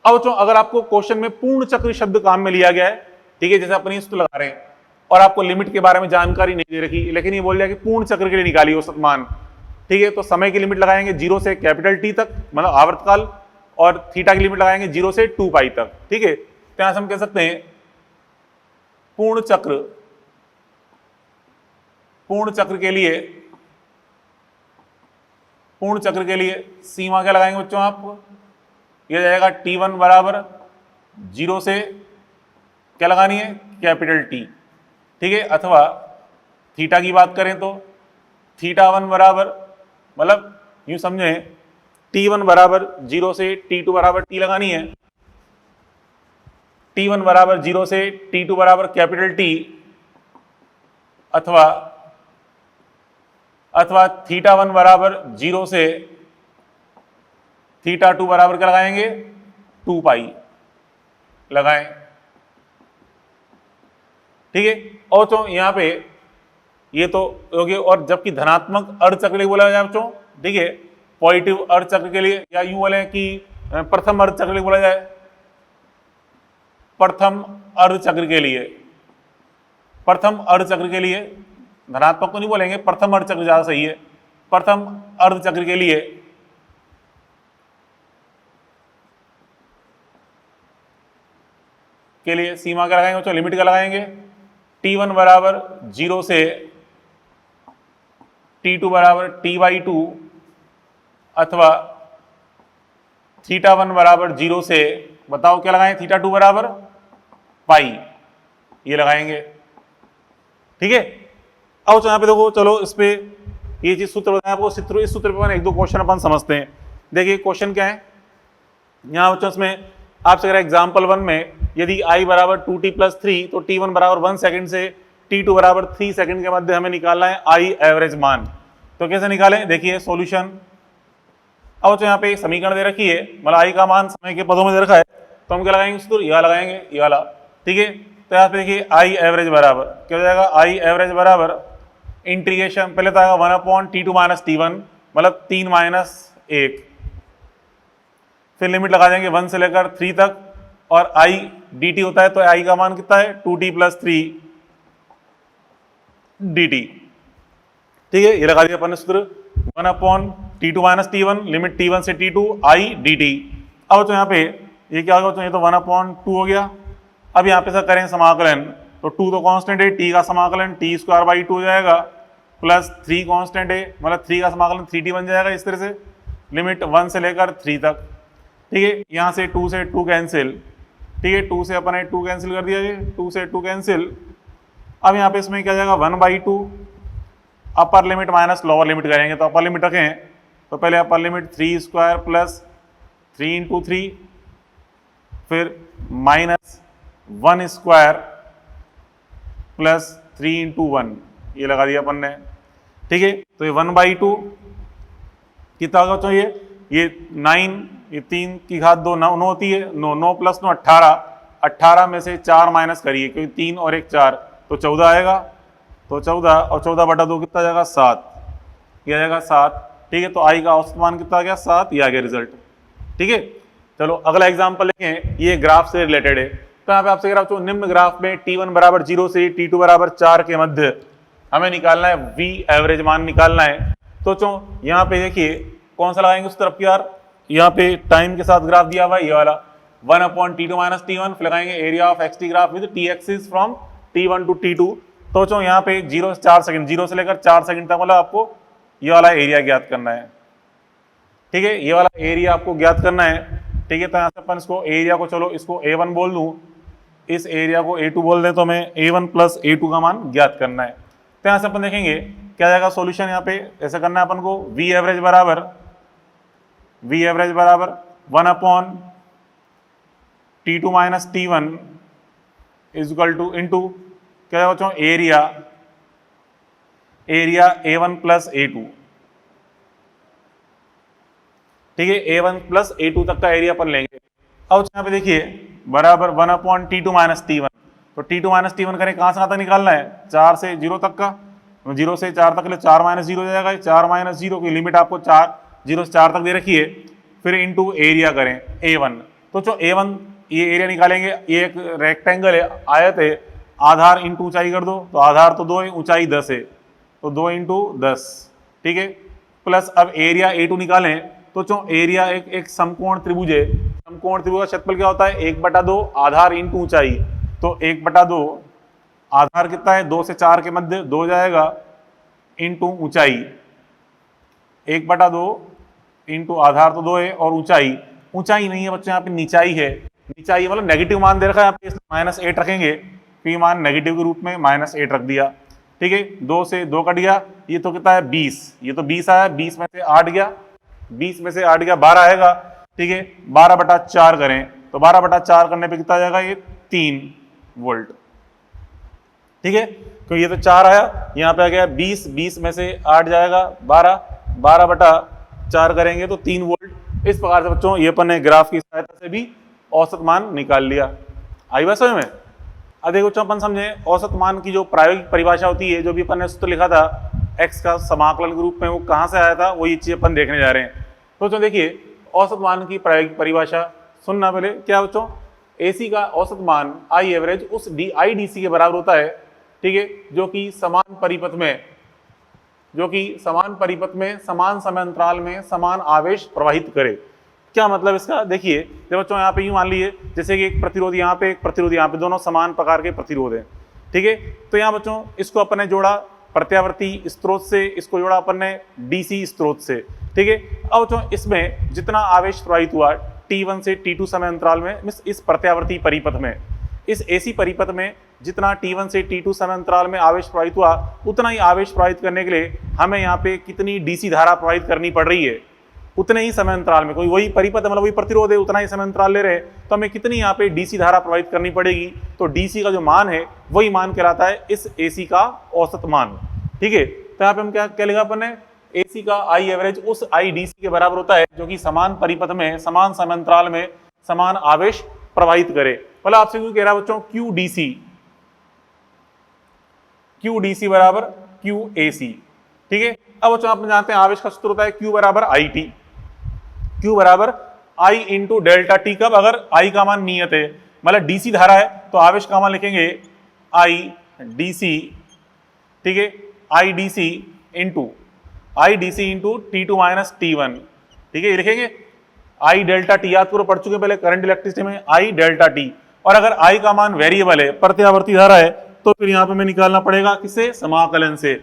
अब बच्चों अगर आपको क्वेश्चन में पूर्ण चक्र शब्द काम में लिया गया है, ठीक है, जैसे अपन इस तो लगा रहे हैं और आपको लिमिट के बारे में जानकारी नहीं दे रखी, लेकिन ये बोल दिया कि पूर्ण चक्र के लिए निकालिए औसत मान, ठीक है, तो समय की लिमिट लगाएंगे 0 से कैपिटल टी तक, मतलब आवर्तकाल, और थीटा की लिमिट लगाएंगे 0 से 2 पाई तक। ठीक है, तो यहां से हम कह सकते हैं पूर्ण चक्र के लिए सीमा क्या लगाएंगे बच्चों आप, यह जाएगा T1 बराबर 0 से क्या लगानी है, कैपिटल टी, ठीक है, अथवा थीटा की बात करें तो θ1 बराबर, मतलब यूं समझे T1 बराबर 0 से T2 बराबर T लगानी है, T1 बराबर 0 से T2 बराबर कैपिटल टी, अथवा θ1 बराबर 0 से θ2 बराबर क्या लगाएंगे, 2 पाई लगाएं। ठीक है, और तो यहां पे ये तो हो गया, और जबकि धनात्मक अर्धचक्र के लिए बोला जाए बच्चों, ठीक है, पॉजिटिव अर्धचक्र के लिए, या यूं बोले कि प्रथम अर्धचक्र के लिए बोला जाए, प्रथम अर्धचक्र के लिए धनात्मक तो नहीं बोलेंगे, प्रथम अर्धचक्र ज्यादा सही है, प्रथम अर्धचक्र के लिए सीमा क्या लगाएंगे बच्चों, लिमिट क्या लगाएंगे, T1 बराबर 0 से T2 बराबर T/2, अथवा θ1 बराबर 0 से, बताओ क्या लगाएं, θ2 बराबर पाई, ये लगाएंगे। ठीक है, अब यहां पे देखो, चलो इस पे ये चीज सूत्र बताएं आपको, इस सूत्र पे एक दो क्वेश्चन अपन समझते हैं। देखिए क्वेश्चन क्या है यहाँ बच्चों, इसमें आपसे अगर एग्जाम्पल 1 में यदि I बराबर 2t प्लस 3 तो T1 बराबर 1 सेकंड से T2 बराबर 3 सेकंड के मध्य हमें निकालना है I एवरेज मान। तो कैसे निकालें, देखिए सॉल्यूशन। अब तो यहाँ पे एक समीकरण दे रखी है, मतलब I का मान समय के पदों में दे रखा है, तो हम क्या लगाएंगे सूत्र, यह लगाएंगे, ये वाला। ठीक है, तो यहाँ पे देखिए I एवरेज बराबर क्या हो जाएगा, I एवरेज बराबर इंटीग्रेशन, पहले तो आएगा 1/T2 माइनस T1, मतलब 3 माइनस 1, फिर लिमिट लगा देंगे 1 से लेकर 3 तक, और I dt होता है तो I का मान कितना है, 2t प्लस 3 dt। ठीक है, ये लगा दिया अपन ने सूत्र, 1/T2 minus T1, limit T1 से T2 I dt। अब तो यहाँ पे ये क्या होगा, तो ये तो 1/2 हो गया। अब यहाँ पे सर करें समाकलन, तो 2 तो कांस्टेंट है, t का समाकलन t² 2 हो जाएगा, प्लस 3 कांस्टेंट है, मतलब 3 का समाकलन 3t बन जाएगा इस तरह से, लिमिट 1 से लेकर 3 तक। ठीक है, यहाँ से 2 से 2 कैंसिल, ठीक है, 2 से अपन ने 2 कैंसिल कर दिया, ये 2 से 2 कैंसिल। अब यहाँ पे इसमें क्या जाएगा, 1/2 अपर लिमिट माइनस लोअर लिमिट करेंगे, तो अपर लिमिट रखें, तो पहले अपर लिमिट 3² प्लस 3 × 3, फिर माइनस 1² प्लस 3 × 1, ये लगा दिया अपन ने। ठीक है, तो ये 1/2 कितना होगा बच्चों ये 9, ये 3 की घात 2 9 होती है, 9 9 + 9 18, 18 में से 4 माइनस करिए क्योंकि 3 और 1 4, तो 14 आएगा। तो 14 और 14/2 कितना जाएगा 7, ये आ जाएगा 7। ठीक है, तो आई का औसत मान कितना आ गया 7, ये आ गया रिजल्ट। ठीक है, चलो अगला एग्जाम्पल लिखें, ये ग्राफ से रिलेटेड है। तो यहाँ पे आपसे ग्राफ जो निम्न ग्राफ में t1 = 0 से t2 = 4 के मध्य हमें निकालना है v एवरेज मान निकालना है। तो चो यहाँ पे देखिए कौन सा लगाएंगे उस तरफ की यार, यहाँ पे टाइम के साथ ग्राफ दिया हुआ है ये वाला 1/t2 - t1, फिर लगाएंगे area of xt graph with t axis from t1 to t2। तो चो यहाँ पे 0 से 4 सेकंड, 0 से लेकर 4 सेकंड तक मतलब आपको ये वाला एरिया ज्ञात करना है। ठीक है, ये वाला एरिया आपको ज्ञात करना है। ठीक है, तो यहाँ से अपन इसको एरिया को, चलो इसको a1 बोल दूं, इस एरिया को a2 बोल दें, तो हमें a1 + a2 का मान ज्ञात करना है। तो यहाँ से अपन देखेंगे क्या जाएगा सॉल्यूशन। यहाँ पे ऐसा करना है अपन को, v एवरेज बराबर 1/t2 - t1 = इनटू क्या जाएगा बच्चों एरिया a1 + a2। ठीक है, a1 + a2 तक का एरिया अपन लेंगे। अब यहाँ पे देखिए बराबर 1/t2 - t1, तो t2 - t1 करें कहाँ से कहाँ तक निकालना है, 4 से 0 तक का, 0 से 4 तक के लिए 4 - 0 हो जाएगा, 4 - 0 की लिमिट आपको 0 से 4 तक दे रखी है। फिर इनटू एरिया करें a1, तो जो a1 ये एरिया निकालेंगे, ये एक रेक्टेंगल है, आयत है, आधार इंटू ऊंचाई कर दो, तो आधार तो 2 है, ऊंचाई 10 है, तो 2 × 10। ठीक है, प्लस अब एरिया a2 निकालें, तो जो एरिया एक समकोण त्रिभुज है, समकोण त्रिभुज का क्षेत्रफल क्या होता है 1/2 आधार इंटू ऊंचाई, तो 1/2 आधार कितना है 2 से 4 के मध्य 2 जाएगा इंटू ऊंचाई, 1/2 इंटू आधार तो 2 है और ऊंचाई, ऊंचाई नहीं है बच्चों यहाँ पे निचाई है, निचाई मतलब नेगेटिव मान दे रखा है, यहाँ पे -8 रखेंगे, तो मान नेगेटिव के रूप में -8 रख दिया। ठीक है, 2 से 2 कट गया, ये तो कितना है 20, ये तो 20 आया, 20 में से 8 गया, 20 में से 8 गया 12 आएगा। ठीक है, 12/4 करें, तो 12/4 करने पे कितना जाएगा ये 3 वोल्ट। ठीक है, तो ये तो 4 आया, यहाँ पे आ गया 20, 20 में से 8 जाएगा 12, 12/4 करेंगे तो 3 वोल्ट। इस प्रकार से बच्चों ये अपन ने ग्राफ की सहायता से भी औसत मान निकाल लिया। आई बात समझ में? अब देखो बच्चों अपन समझे औसत मान की जो प्रायोगिक परिभाषा होती है, जो भी अपन ने सूत्र लिखा था x का समाकलन के रूप में, वो कहाँ से आया था, वो ये चीज अपन देखने जा रहे हैं। तो बच्चों देखिए औसत मान की प्रायोगिक परिभाषा सुनना पहले, क्या बच्चों AC का औसत मान आई एवरेज उस IDC के बराबर होता है। ठीक है, जो कि समान परिपथ में समान समय अंतराल में समान आवेश प्रवाहित करे। क्या मतलब इसका, देखिए जब बच्चों यहाँ पे यूं मान लीजिए जैसे कि एक प्रतिरोध यहाँ पे, एक प्रतिरोध यहाँ पे, दोनों समान प्रकार के प्रतिरोध हैं। ठीक है, तो यहाँ बच्चों इसको अपन ने जोड़ा प्रत्यावर्ती स्रोत से, इसको जोड़ा अपन ने DC स्रोत से। ठीक है, अब बच्चों इसमें जितना आवेश प्रवाहित हुआ T1 से T2 समय अंतराल में, इस प्रत्यावर्ती परिपथ में, इस AC परिपथ में जितना T1 से T2 समय अंतराल में आवेश प्रवाहित हुआ, उतना ही आवेश प्रवाहित करने के लिए हमें यहाँ पे कितनी DC धारा प्रवाहित करनी पड़ रही है, उतने ही समय अंतराल में, कोई वही परिपथ मतलब वही प्रतिरोध है, उतना ही समय अंतराल ले रहे हैं, तो हमें कितनी यहाँ पे DC धारा प्रवाहित करनी पड़ेगी। तो DC का जो मान है वही मान कहलाता है इस AC का औसत मान। ठीक है, तो यहाँ पे हम क्या लिखा अपन ने, AC का आई एवरेज उस IDC के बराबर होता है जो कि समान परिपथ में समान समय अंतराल में समान आवेश प्रवाहित करे। मतलब आपसे क्यों कह रहा है बच्चों QDC बराबर QAC। ठीक है, अब बच्चों आप जानते हैं आवेश का सूत्र होता है Q बराबर IT, Q बराबर I इंटू डेल्टा टी। कब, अगर I का मान नियत है, मतलब DC धारा है, तो आवेश का मान लिखेंगे IDC। ठीक है, IDC इंटू T2 - T1। ठीक है, ये लिखेंगे I डेल्टा टी, याद करो पढ़ चुके पहले करंट इलेक्ट्रिसिटी में I डेल्टा टी। और अगर I का मान वेरिएबल है, प्रत्यावर्ती धारा है, तो फिर यहाँ पे हमें निकालना पड़ेगा किससे, समाकलन से।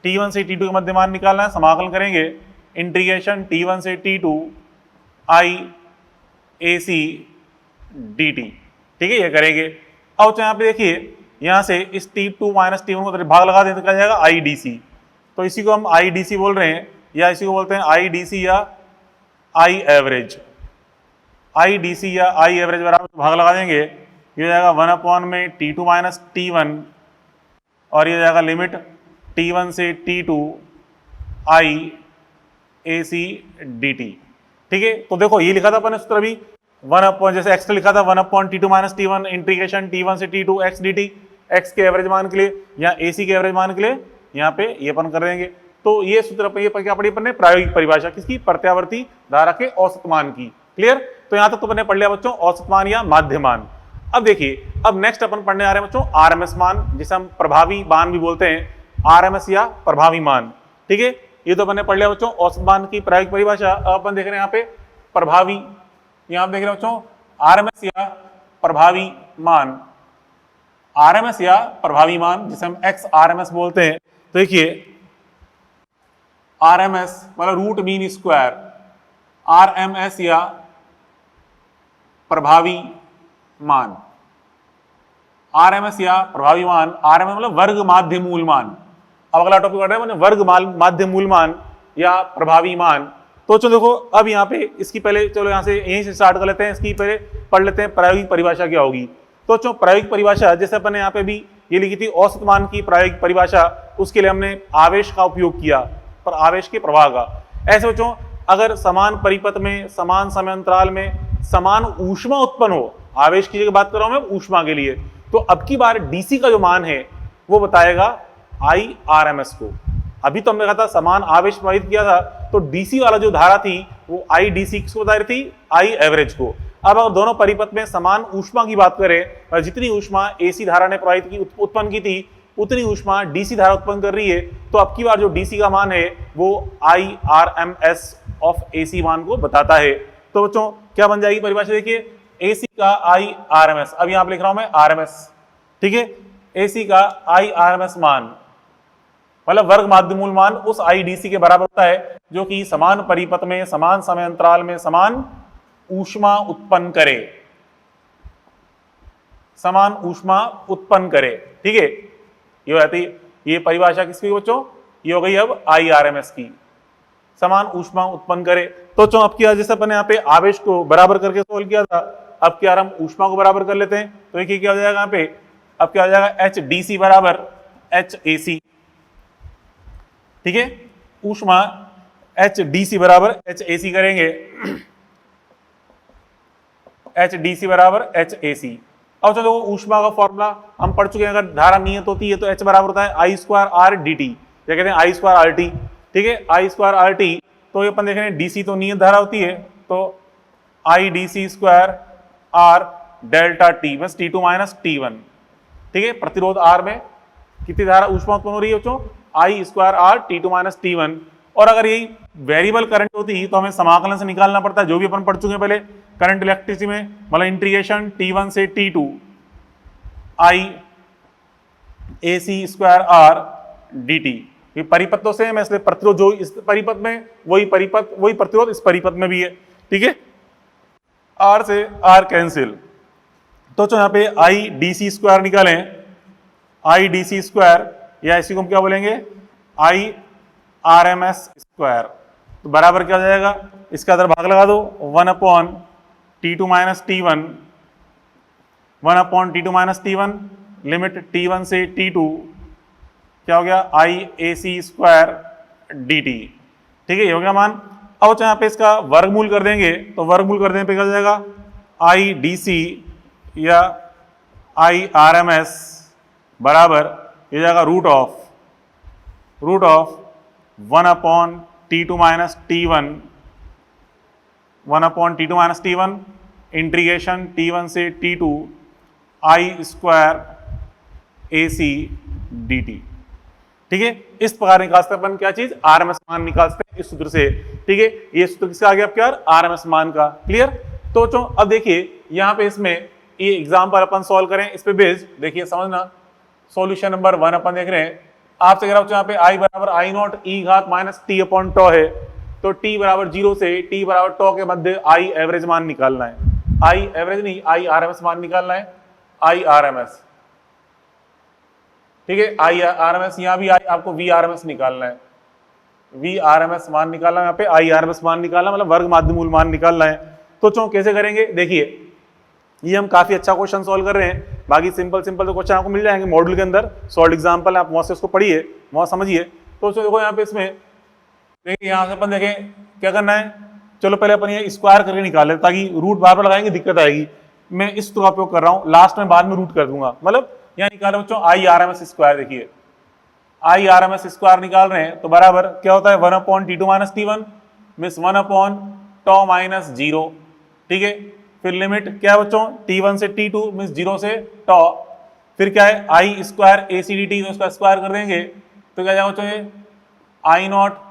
T1 से T2 के मध्य मान निकालना है, समाकलन करेंगे इंटीग्रेशन T1 से T2 IAC dt। ठीक है, ये करेंगे। अब यहाँ पे देखिए यहाँ से इस T2 - T1 को भाग लगा दें तो क्या जाएगा IDC। तो इसी को हम IDC बोल रहे हैं, या इसी को बोलते हैं IDC या I एवरेज। IDC या I एवरेज बराबर भाग लगा देंगे, ये जाएगा 1 T2 - T1 और ये जाएगा लिमिट T1 से T2 IAC ए सी डी टी। ठीक है, तो देखो ये लिखा था अपन सूत्र अभी 1 जैसे एक्स लिखा था 1/t2 - t1 इंटीग्रेशन t1 से t2 x dt, एक्स के एवरेज मान के लिए या ए सी के एवरेज मान के लिए यहाँ पे ये अपन कर देंगे। तो ये सूत्र अपन ये क्या पढ़ी अपन ने, प्रायोगिक परिभाषा किसकी, प्रत्यावर्ती धारा के औसत मान की। क्लियर, तो यहाँ तक तो अपन ने पढ़ लिया बच्चों औसत मान या माध्य मान। अब देखिए, अब नेक्स्ट अपन पढ़ने आ रहे हैं बच्चों आरएमएस मान, जिसे हम प्रभावी मान भी बोलते हैं, आरएमएस या प्रभावी मान। ठीक है, ये तो अपन ने पढ़ लिया बच्चों औसत मान की प्रायोगिक परिभाषा। अब अपन देख रहे हैं यहाँ पे प्रभावी, यहाँ देख रहे हैं बच्चों आरएमएस या प्रभावी मान, आरएमएस या प्रभावी मान जिसे हम एक्स आरएमएस बोलते हैं। तो देखिए आरएमएस मतलब रूट मीन स्क्वायर, आरएमएस या प्रभावी मान, आरएमएस या प्रभावी मान, आरएमएस मतलब वर्ग माध्य मूल मान। अब अगला टॉपिक पढ़ रहे हैं वर्ग माध्य मूल मान या प्रभावी मान। तो चलो देखो अब यहाँ पे इसकी पहले चलो यहाँ से यहीं से स्टार्ट कर लेते हैं, इसकी पहले पढ़ लेते हैं प्रायोगिक परिभाषा क्या होगी। तो चलो प्रायोगिक परिभाषा जैसे अपन ने यहाँ पे भी ये लिखी थी औसत मान की प्रायोगिक परिभाषा, उसके लिए हमने आवेश का उपयोग किया, पर आवेश के प्रवाह का। ऐसे बच्चों अगर समान परिपथ में समान समय अंतराल में समान ऊष्मा उत्पन्न हो, आवेश की जगह बात कर रहा हूं मैं ऊष्मा के लिए, तो अब की बार डीसी का जो मान है वो बताएगा आई आरएमएस को। अभी तो हमने कहा था समान आवेश प्रवाहित किया था, तो डीसी वाला जो धारा थी वो आई डीसी किसको बता रही थी, आई एवरेज को। अब अगर दोनों परिपथ में समान ऊष्मा की बात करें और जितनी ऊष्मा एसी धारा ने प्रवाहित की उत्पन्न की थी उतनी ऊष्मा डीसी धारा उत्पन्न कर रही है, तो अब की बार जो डीसी का मान है वो आई आरएमएस ऑफ एसी मान को बताता है। तो बच्चों क्या बन जाएगी परिभाषा, देखिए एसी का आई आरएमएस, अब यहां पे लिख रहा हूं मैं आरएमएस। ठीक है, एसी का आई आरएमएस मान मतलब वर्ग माध्य मूल मान उस आई डीसी के बराबर होता है जो कि समान परिपथ में समान समय अंतराल में समान ऊष्मा उत्पन्न करे, समान ऊष्मा उत्पन्न करे। ठीक है, ये हो जाती ये परिभाषा किसकी बच्चों, ये हो गई अब आई आरएमएस की, समान ऊष्मा उत्पन्न करे। तो चलो अब क्या जैसे अपन यहाँ पे आवेश को बराबर करके सोल्व किया था, अब क्या हम ऊष्मा को बराबर कर लेते हैं। तो देखिए क्या हो जाएगा यहाँ पे, अब क्या हो जाएगा एच डी सी बराबर एच ए सी। ठीक है, ऊष्मा एच डी सी बराबर एच ए सी करेंगे, एच डी सी बराबर एच ए सी। अब चलो ऊष्मा का फॉर्मूला हम पढ़ चुके हैं, अगर धारा नियत होती है तो एच बराबर होता है आई स्क्वायर आर डी टी, क्या कहते हैं आई स्क्वायर आर टी। ठीक है, आई स्क्वायर आर टी, तो ये अपन देख रहे हैं डीसी तो नियत धारा होती है, तो I D C square R delta t बस t two minus t one. ठीक है, प्रतिरोध आर में कितनी धारा ऊष्मा उत्पन्न हो रही है बच्चों, I square R t two minus t one. और अगर यही वेरिएबल करंट होती तो हमें समाकलन से निकालना पड़ता है, जो भी अपन पढ़ चुके हैं पहले करंट इलेक्ट्रिसिटी में, मतलब इंटीग्रेशन T1 से T2 आई ए सी स्क्वायर आर डी टी। ये परिपथ तो सेम है, इसलिए प्रतिरोध जो इस परिपथ में वही परिपथ वही प्रतिरोध इस परिपथ में भी है। ठीक है, आर से आर कैंसिल, तो यहाँ पे आई डी सी स्क्वायर निकालें, आई डी सी स्क्वायर या इसी को हम क्या बोलेंगे I R M S square. तो बराबर क्या हो जाएगा, इसका अंदर भाग लगा दो, 1/T2 minus T1, 1/T2 minus T1 limit T1 से T2 क्या हो गया आई ए सी स्क्वायर डी टी। ठीक है, ये हो गया मान। अब यहाँ पे इसका वर्गमूल कर देंगे, तो वर्गमूल कर देने पे क्या हो जाएगा आई डी सी या आई आर एम एस बराबर ये जाएगा root of 1/T2 minus T1, 1/T2 minus T1 integration T1 से T2 I square A C D T. ठीक है, इस प्रकार निकाल सकते अपन क्या चीज आरएमएस मान निकाल सकते हैं इस सूत्र से। ठीक है, ये सूत्र किसका आ गया आपका आरएमएस मान का। क्लियर, तो अब देखिए यहाँ पे इसमें ये एग्जाम्पल अपन सॉल्व करें, इस पे बेस्ड देखिए समझना। सॉल्यूशन नंबर 1 अपन देख रहे हैं, आपसे कह रहा हूं यहाँ पे आई बराबर आई नॉट ई घात माइनस टी अपॉन टॉ है, तो टी बराबर 0 से टी बराबर टॉ के मध्य आई एवरेज मान निकालना है, आई एवरेज नहीं आई आरएमएस मान निकालना है, आई आरएमएस। ठीक है, आई आरएमएस, यहाँ भी आपको वी आरएमएस निकालना है, वी आरएमएस मान निकालना है, यहाँ पे आई आरएमएस मान निकालना मतलब वर्ग माध्य मूल मान निकालना है। तो कैसे करेंगे, देखिए ये हम काफी अच्छा क्वेश्चन सॉल्व कर रहे हैं, बाकी सिंपल तो क्वेश्चन आपको मिल जाएंगे मॉड्यूल के अंदर, सॉल्व एग्जांपल आप वहां से उसको पढ़िए, वहां समझिए। तो देखो यहाँ पे इसमें देखिए यहाँ से अपन देखें क्या करना है, चलो पहले अपन ये स्क्वायर करके निकाल लेते ताकि रूट बार बार लगाएंगे दिक्कत आएगी। मैं इस का उपयोग कर रहा हूँ, लास्ट में बाद में रूट कर दूंगा। मतलब यहाँ निकालो बच्चों I R M S square, देखिए I R M S square निकाल रहे हैं तो बराबर क्या होता है 1/T2 minus T1 means 1/τ minus 0। ठीक है, फिर लिमिट क्या है बच्चों T1 से T2 मीन्स 0 से τ, फिर क्या है आई square A C D T, तो उसका स्क्वायर कर देंगे तो क्या जाएगा बच्चों ये I naught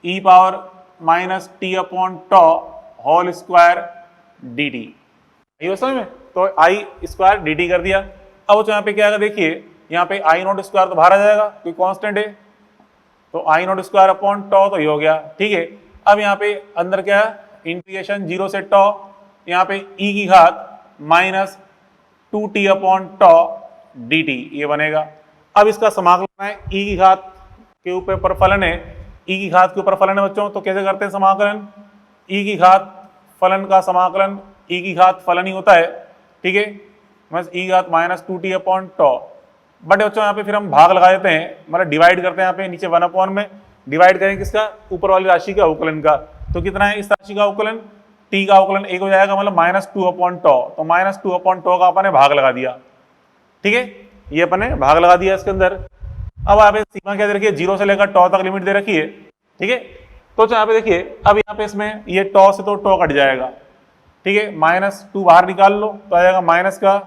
e power minus T/τ whole square d t. ये समझ में, तो आई स्क्वायर डी टी कर दिया। अब बच्चों यहाँ पे क्या आएगा, देखिए यहाँ पे आई नॉट स्क्वायर तो बाहर आ जाएगा कोई कांस्टेंट है, तो आई नॉट स्क्वायर अपॉन τ तो ये हो गया। ठीक है, अब यहाँ पे अंदर क्या है इंटीग्रेशन 0 से τ, यहाँ पे e की घात माइनस 2t/τ dt ये बनेगा। अब इसका समाकलन है e की घात के ऊपर फलन है, e की घात के ऊपर फलन है बच्चों, तो कैसे करते हैं समाकलन, e की घात फलन का समाकलन e की घात फलन ही होता है। ठीक है, बस e घात माइनस 2t/τ, बट बच्चों यहाँ पे फिर हम भाग लगा देते हैं, मतलब डिवाइड करते हैं। यहाँ पे नीचे 1/, में डिवाइड करेंगे किसका, ऊपर वाली राशि का अवकलन का, तो कितना है इस राशि का अवकलन, t का अवकलन 1 हो जाएगा, मतलब -2/τ, तो -2/τ का अपन ने भाग लगा दिया। ठीक है, ये अपन ने भाग लगा दिया इसके अंदर। अब यहाँ पे सीमा क्या दे रखी है, 0 से लेकर τ तक लिमिट दे रखी है। ठीक है, तो यहाँ पे देखिए अब यहाँ पे इसमें ये τ से तो τ कट जाएगा। ठीक है, -2 बाहर निकाल लो तो आ जाएगा माइनस का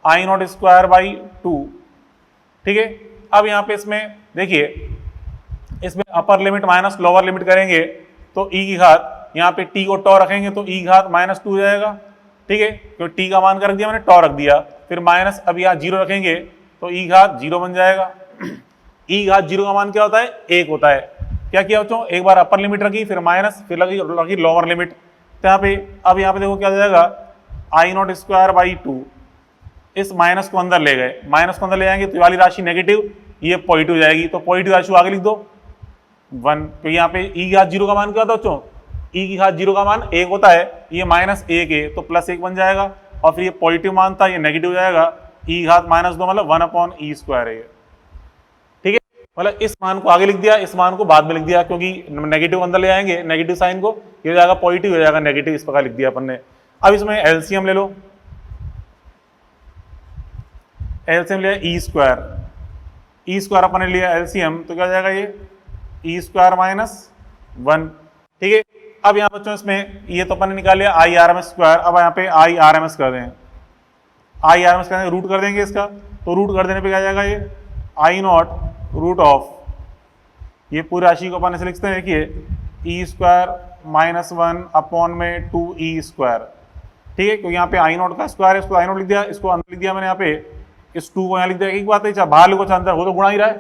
आई नॉट स्क्वायर बाई 2। ठीक है, अब यहाँ पे इसमें देखिए इसमें अपर लिमिट माइनस लोअर लिमिट करेंगे तो e की घात, यहाँ पे t को τ रखेंगे तो e की घात -2 हो जाएगा। ठीक है, तो t का मान कर रख दिया मैंने, τ रख दिया, फिर माइनस अब यहाँ 0 रखेंगे तो e की घात 0 बन जाएगा। e की घात 0 का मान क्या होता है 1 होता है। क्या किया बच्चों, एक बार अपर लिमिट रखी, फिर माइनस, फिर लगी लोअर लिमिट, तो यहाँ पे अब यहाँ पे देखो क्या हो जाएगा आई नॉट स्क्वायर बाई 2, इस माइनस को अंदर ले गए, माइनस को अंदर ले जाएंगे तो ये वाली राशि नेगेटिव, ये पॉजिटिव हो जाएगी, तो पॉजिटिव राशि आगे लिख दो 1। तो यहाँ पे e की घात 0 का मान क्या होता है बच्चों, e की घात 0 का मान 1 होता है, ये -1 है तो +1 बन जाएगा, और फिर ये पॉजिटिव मान था ये नेगेटिव हो जाएगा, e की घात -2 मतलब 1/e² है ये। ठीक है, मतलब इस मान को आगे लिख दिया, इस मान को बाद में लिख दिया, क्योंकि नेगेटिव अंदर ले आएंगे, नेगेटिव साइन को, ये हो जाएगा पॉजिटिव हो जाएगा नेगेटिव, इस प्रकार लिख दिया अपन ने। अब इसमें एलसीएम ले लो, एलसीएम लिया ई स्क्वायर अपन ने लिया एलसीएम, तो क्या हो जाएगा ये e² -1। ठीक है, अब यहाँ बच्चों इसमें ये तो अपन ने निकाल लिया I R M S square, अब यहाँ पे आई आर एम एस कर दें, आई आर एम एस करेंगे, रूट कर देंगे इसका, तो रूट कर देने पे क्या जाएगा ये आई नॉट रूट ऑफ, ये पूरी राशि को अपन ऐसे लिखते हैं, देखिए e² -1 में 2e²। ठीक है, क्योंकि यहाँ पे आई नॉट का स्क्वायर है, इसको आई नॉट लिख दिया, इसको अंदर लिख दिया मैंने, यहाँ पे इस 2 को यहाँ लिख दिया। एक बात है, चाहे बाहर लिखो चाहे अंदर, वो तो गुणा ही रहा है।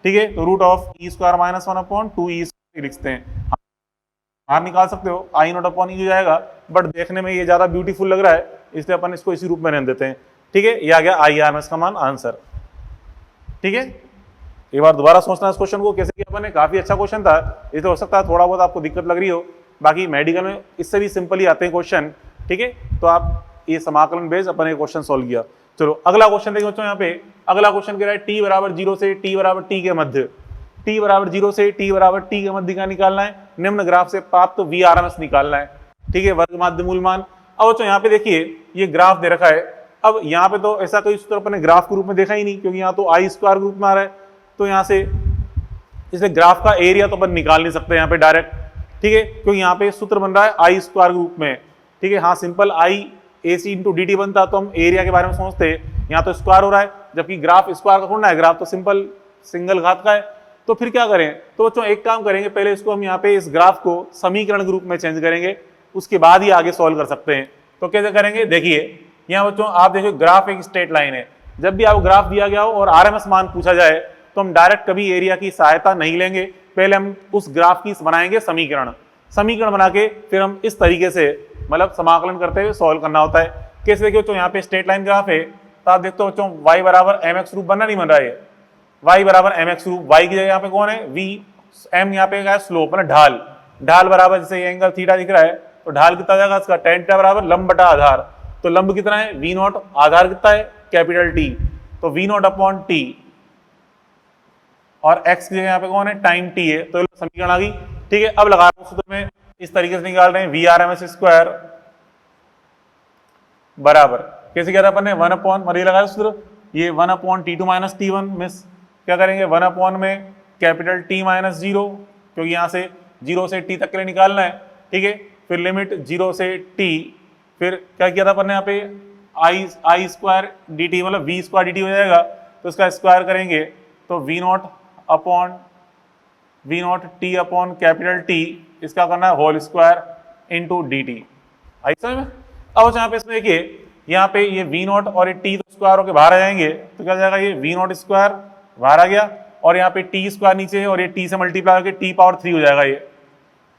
ठीक है, तो रूट ऑफ e² -1/2e² लिखते हैं, बाहर निकाल सकते हो, आई नॉट अपॉन ई हो जाएगा, बट देखने में ये ज्यादा ब्यूटीफुल लग रहा है, इसलिए अपन इसको इसी रूप में रहने देते हैं। ठीक है, ये आ गया आई आर एम एस का मान आंसर। ठीक है, एक बार दोबारा सोचना इस क्वेश्चन को कैसे किया अपन ने, काफी अच्छा क्वेश्चन था। ये तो हो सकता है थोड़ा बहुत आपको दिक्कत लग रही हो, बाकी मेडिकल में इससे भी सिंपल ही आते हैं क्वेश्चन। ठीक है, तो आप ये समाकलन बेस अपन ने क्वेश्चन सोल्व किया। चलो अगला क्वेश्चन देखिए बच्चों, यहाँ पे अगला क्वेश्चन कह रहा है t बराबर 0 से t बराबर t के मध्य, t बराबर 0 से t बराबर t के मध्य का निकालना है, निम्न ग्राफ से प्राप्त VRMS निकालना है। ठीक है, वर्ग माध्य मूल मान। अब बच्चों यहाँ पे देखिए ये ग्राफ दे रखा है, अब यहाँ पे तो ऐसा कोई सूत्र अपन ने ग्राफ के रूप में देखा ही नहीं, क्योंकि यहाँ तो i² ग्रुप में आ रहा है, तो यहाँ से इसलिए ग्राफ का एरिया तो अपन निकाल नहीं सकते यहाँ पे डायरेक्ट। ठीक है, क्योंकि यहाँ पे सूत्र बन रहा है i² ग्रुप में। ठीक है, हाँ सिंपल i AC × dt बनता तो हम एरिया के बारे में सोचते, यहाँ तो स्क्वायर हो रहा है, जबकि ग्राफ स्क्वायर का थोड़ा है, ग्राफ तो सिंपल सिंगल घात का है। तो फिर क्या करें, तो बच्चों एक काम करेंगे, पहले इसको हम यहाँ पे इस ग्राफ को समीकरण के रूप में चेंज करेंगे, उसके बाद ही आगे सॉल्व कर सकते हैं। तो कैसे करेंगे, देखिए यहाँ बच्चों आप देखिए ग्राफ एक स्ट्रेट लाइन है, जब भी आपको ग्राफ दिया गया हो और RMS मान पूछा जाए तो हम डायरेक्ट कभी एरिया की सहायता नहीं लेंगे, पहले हम उस ग्राफ की बनाएंगे समीकरण बना के फिर हम इस तरीके से मतलब समाकलन करते हुए सॉल्व करना होता है। कैसे देखिए बच्चों, यहाँ पे स्ट्रेट लाइन ग्राफ है, तो आप देखते हो बच्चों y बराबर mx रूप बनना नहीं बन रहा है, y बराबर mx रूप, y की जगह यहाँ पे कौन है v, m यहाँ पे क्या है स्लोप, मतलब ढाल, ढाल बराबर जैसे ये एंगल थीटा दिख रहा है, तो ढाल कितना आ जाएगा इसका tan थीटा बराबर लंब बटा आधार, तो लंब कितना है v0, आधार कितना है कैपिटल T, तो v0 अपॉन T। और x की जगह यहाँ पे कौन है, टाइम t है, तो समीकरण आ गई। ठीक है, अब लगा रहा हूं सूत्र में, इस तरीके से निकाल रहे हैं, V R M S square बराबर कैसे किया था अपन ने, 1/, मतलब ये लगाया सूत्र, ये 1/T2 माइनस T1 मिस क्या करेंगे, 1/ में कैपिटल T माइनस 0, क्योंकि यहाँ से 0 से T तक के लिए निकालना है। ठीक है, फिर लिमिट 0 से T, फिर क्या किया था अपन ने यहाँ पे आई स्क्वायर डी टी, मतलब वी स्क्वायर डी टी हो जाएगा, तो इसका स्क्वायर करेंगे तो we naught t upon capital T, इसका करना है whole square into d t. आई समझ में? अब यहाँ पे इसमें देखिए, यहाँ पे ये वी नॉट और ये टी तो स्क्वायर होकर बाहर आ जाएंगे, तो क्या जाएगा, ये वी नॉट स्क्वायर बाहर आ गया, और यहाँ पे टी स्क्वायर नीचे है, और ये टी से मल्टीप्लाई होकर टी पावर 3 हो जाएगा, ये